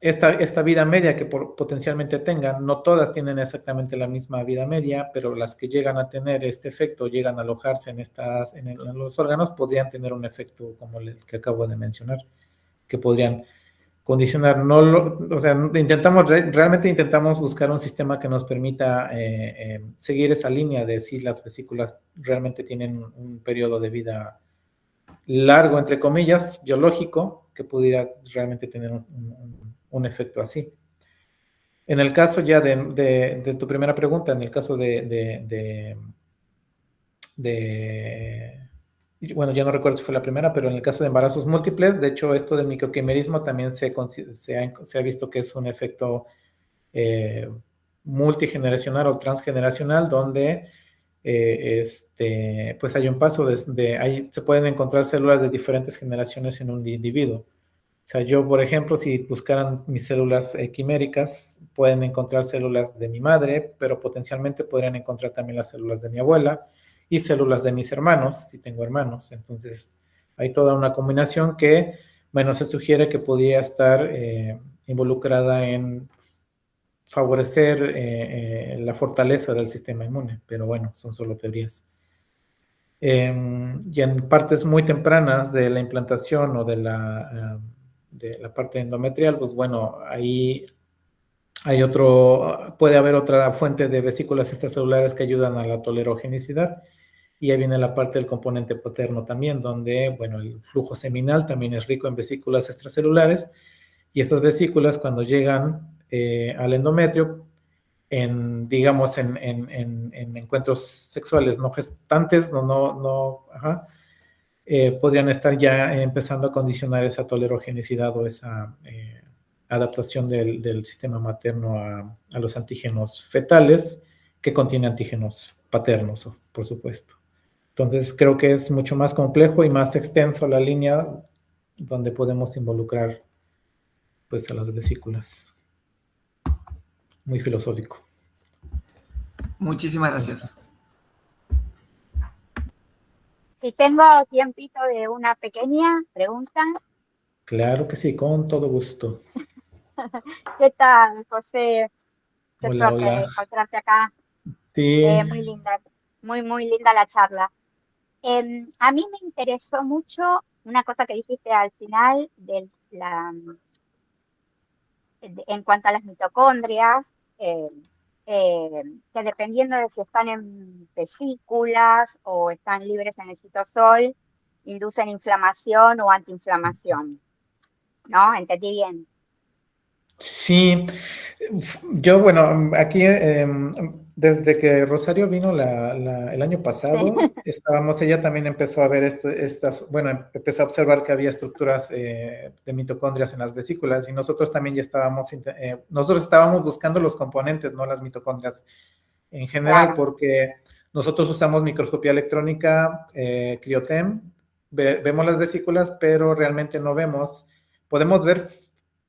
esta vida media que potencialmente tengan. No todas tienen exactamente la misma vida media, pero las que llegan a tener este efecto, llegan a alojarse en los órganos, podrían tener un efecto como el que acabo de mencionar, que podrían condicionar. O sea, realmente intentamos buscar un sistema que nos permita seguir esa línea de si las vesículas realmente tienen un periodo de vida largo, entre comillas, biológico, que pudiera realmente tener un efecto así. En el caso ya de tu primera pregunta, en el caso bueno, ya no recuerdo si fue la primera, pero en el caso de embarazos múltiples, de hecho, esto del microquimerismo también se ha visto que es un efecto multigeneracional o transgeneracional, donde pues hay un paso ahí se pueden encontrar células de diferentes generaciones en un individuo. O sea, yo, por ejemplo, si buscaran mis células quiméricas, pueden encontrar células de mi madre, pero potencialmente podrían encontrar también las células de mi abuela y células de mis hermanos, si tengo hermanos. Entonces, hay toda una combinación que, bueno, se sugiere que podría estar involucrada en favorecer la fortaleza del sistema inmune, pero bueno, son solo teorías. Y en partes muy tempranas de la implantación o de la parte endometrial, pues bueno, ahí puede haber otra fuente de vesículas extracelulares que ayudan a la tolerogenicidad, y ahí viene la parte del componente paterno también, donde, bueno, el flujo seminal también es rico en vesículas extracelulares, y estas vesículas cuando llegan al endometrio, digamos, en encuentros sexuales no gestantes, podrían estar ya empezando a condicionar esa tolerogenicidad o esa adaptación del sistema materno a los antígenos fetales, que contienen antígenos paternos, por supuesto. Entonces, creo que es mucho más complejo y más extenso la línea donde podemos involucrar, pues, a las vesículas. Muy filosófico.
Muchísimas gracias.
Si tengo tiempito de una pequeña pregunta.
Claro que sí, con todo gusto.
¿Qué tal, José? Qué
Hola,
suerte
hola.
encontrarte acá.
Sí.
Muy linda, muy linda la charla. A mí me interesó mucho una cosa que dijiste al final de en cuanto a las mitocondrias, que dependiendo de si están en vesículas o están libres en el citosol, inducen inflamación o antiinflamación, ¿no? ¿Entendí bien?
Sí, yo, bueno, aquí desde que Rosario vino el año pasado, ella también empezó a ver empezó a observar que había estructuras de mitocondrias en las vesículas y nosotros también ya nosotros estábamos buscando los componentes, no las mitocondrias en general,
Claro.
porque nosotros usamos microscopía electrónica, Cryo-TEM, vemos las vesículas, pero realmente no podemos ver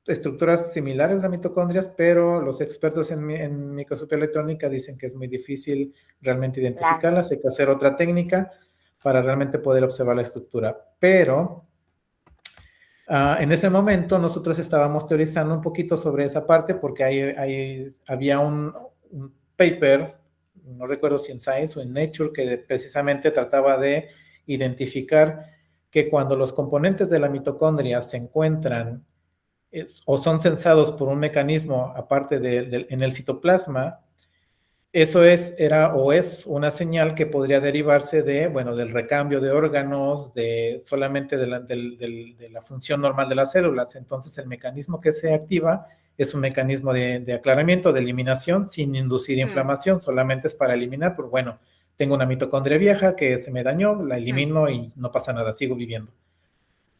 estructuras similares a mitocondrias, pero los expertos en microscopía electrónica dicen que es muy difícil realmente identificarlas, hay que hacer otra técnica para realmente poder observar la estructura. Pero en ese momento nosotros estábamos teorizando un poquito sobre esa parte porque había un paper, no recuerdo si en Science o en Nature, que precisamente trataba de identificar que cuando los componentes de la mitocondria se encuentran o son sensados por un mecanismo aparte en el citoplasma, eso es una señal que podría derivarse del recambio de órganos, solamente de la función normal de las células. Entonces, el mecanismo que se activa es un mecanismo de aclaramiento, de eliminación, sin inducir inflamación, solamente es para eliminar, pero bueno, tengo una mitocondria vieja que se me dañó, la elimino y no pasa nada, sigo viviendo.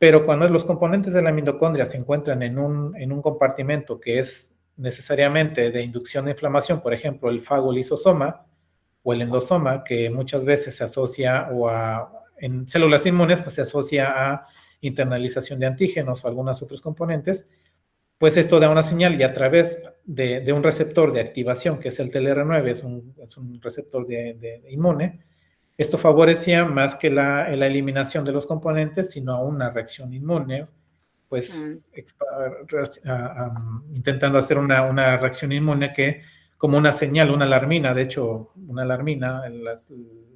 Pero cuando los componentes de la mitocondria se encuentran en un compartimento que es necesariamente de inducción de inflamación, por ejemplo, el fagolisosoma o el endosoma, que muchas veces se asocia en células inmunes, pues se asocia a internalización de antígenos o algunos otros componentes, pues esto da una señal y a través de un receptor de activación, que es el TLR9, es un receptor de inmune, esto favorecía más que la eliminación de los componentes, sino a una reacción inmune, pues intentando hacer una reacción inmune que, como una señal, una alarmina, de hecho, una alarmina, el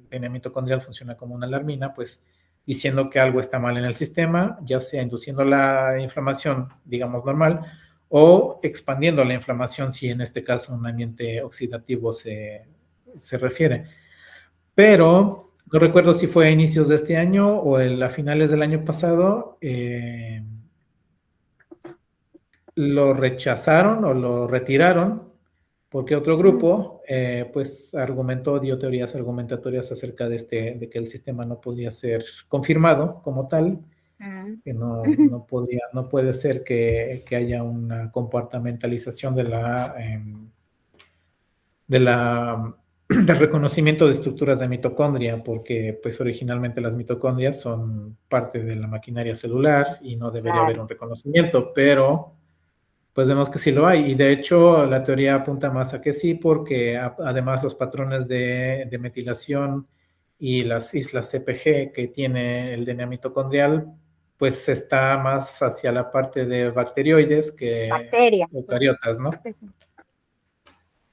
DNA mitocondrial funciona como una alarmina, pues diciendo que algo está mal en el sistema, ya sea induciendo la inflamación, digamos, normal, o expandiendo la inflamación, si en este caso un ambiente oxidativo se refiere. Pero no recuerdo si fue a inicios de este año o a finales del año pasado, lo rechazaron o lo retiraron porque otro grupo pues dio teorías argumentatorias acerca de que el sistema no podía ser confirmado como tal, que no puede ser que haya una compartimentalización del reconocimiento de estructuras de mitocondria, porque pues originalmente las mitocondrias son parte de la maquinaria celular y no debería haber un reconocimiento, pero pues vemos que sí lo hay, y de hecho la teoría apunta más a que sí, porque además los patrones de metilación y las islas CPG que tiene el DNA mitocondrial, pues está más hacia la parte de bacterioides que eucariotas, ¿no?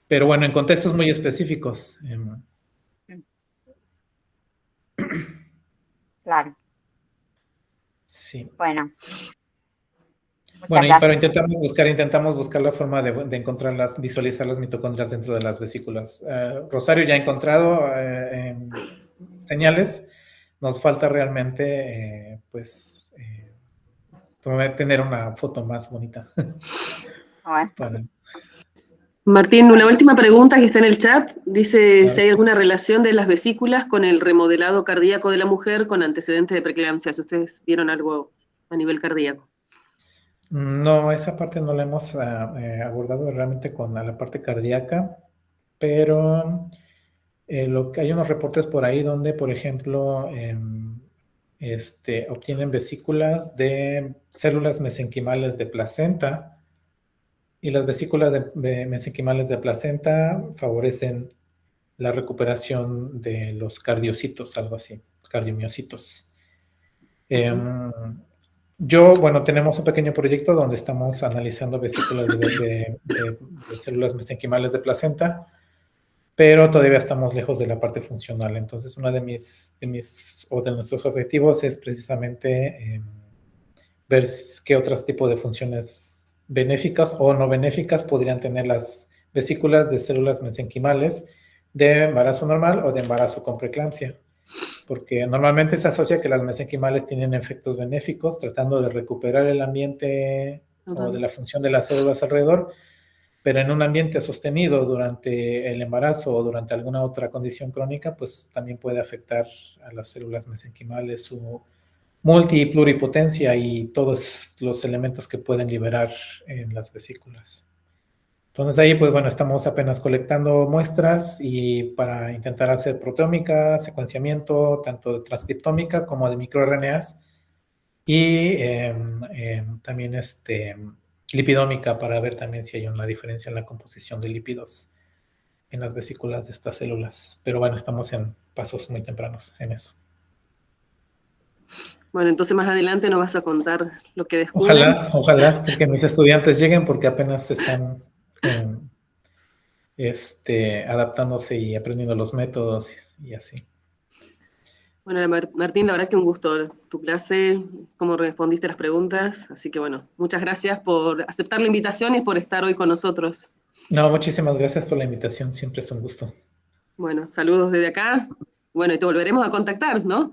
Pero bueno, en contextos muy específicos.
Claro.
Sí.
Bueno,
y pero intentamos buscar la forma de encontrarlas, visualizar las mitocondrias dentro de las vesículas. Rosario ya ha encontrado señales. Nos falta realmente, tener una foto más bonita.
Bueno.
Martín, una última pregunta que está en el chat. Dice si hay alguna relación de las vesículas con el remodelado cardíaco de la mujer con antecedentes de preeclampsia. Si ustedes vieron algo a nivel cardíaco.
No, esa parte no la hemos abordado realmente con la parte cardíaca, pero hay unos reportes por ahí donde, por ejemplo, obtienen vesículas de células mesenquimales de placenta, y las vesículas de mesenquimales de placenta favorecen la recuperación de los cardiocitos, algo así, cardiomiocitos. Tenemos un pequeño proyecto donde estamos analizando vesículas de células mesenquimales de placenta, pero todavía estamos lejos de la parte funcional. Entonces, uno de nuestros objetivos es precisamente ver qué otros tipos de funciones benéficas o no benéficas podrían tener las vesículas de células mesenquimales de embarazo normal o de embarazo con preeclampsia, porque normalmente se asocia que las mesenquimales tienen efectos benéficos tratando de recuperar el ambiente o de la función de las células alrededor, pero en un ambiente sostenido durante el embarazo o durante alguna otra condición crónica, pues también puede afectar a las células mesenquimales, su multi y pluripotencia y todos los elementos que pueden liberar en las vesículas. Entonces ahí, pues bueno, estamos apenas colectando muestras y para intentar hacer proteómica, secuenciamiento, tanto de transcriptómica como de microRNAs y también lipidómica para ver también si hay una diferencia en la composición de lípidos en las vesículas de estas células. Pero bueno, estamos en pasos muy tempranos en eso.
Bueno, entonces más adelante nos vas a contar lo que descubren.
Ojalá que mis estudiantes lleguen porque apenas están adaptándose y aprendiendo los métodos y así.
Bueno, Martín, la verdad que un gusto tu clase, cómo respondiste las preguntas, así que bueno, muchas gracias por aceptar la invitación y por estar hoy con nosotros.
No, muchísimas gracias por la invitación, siempre es un gusto.
Bueno, saludos desde acá. Bueno, y te volveremos a contactar, ¿no?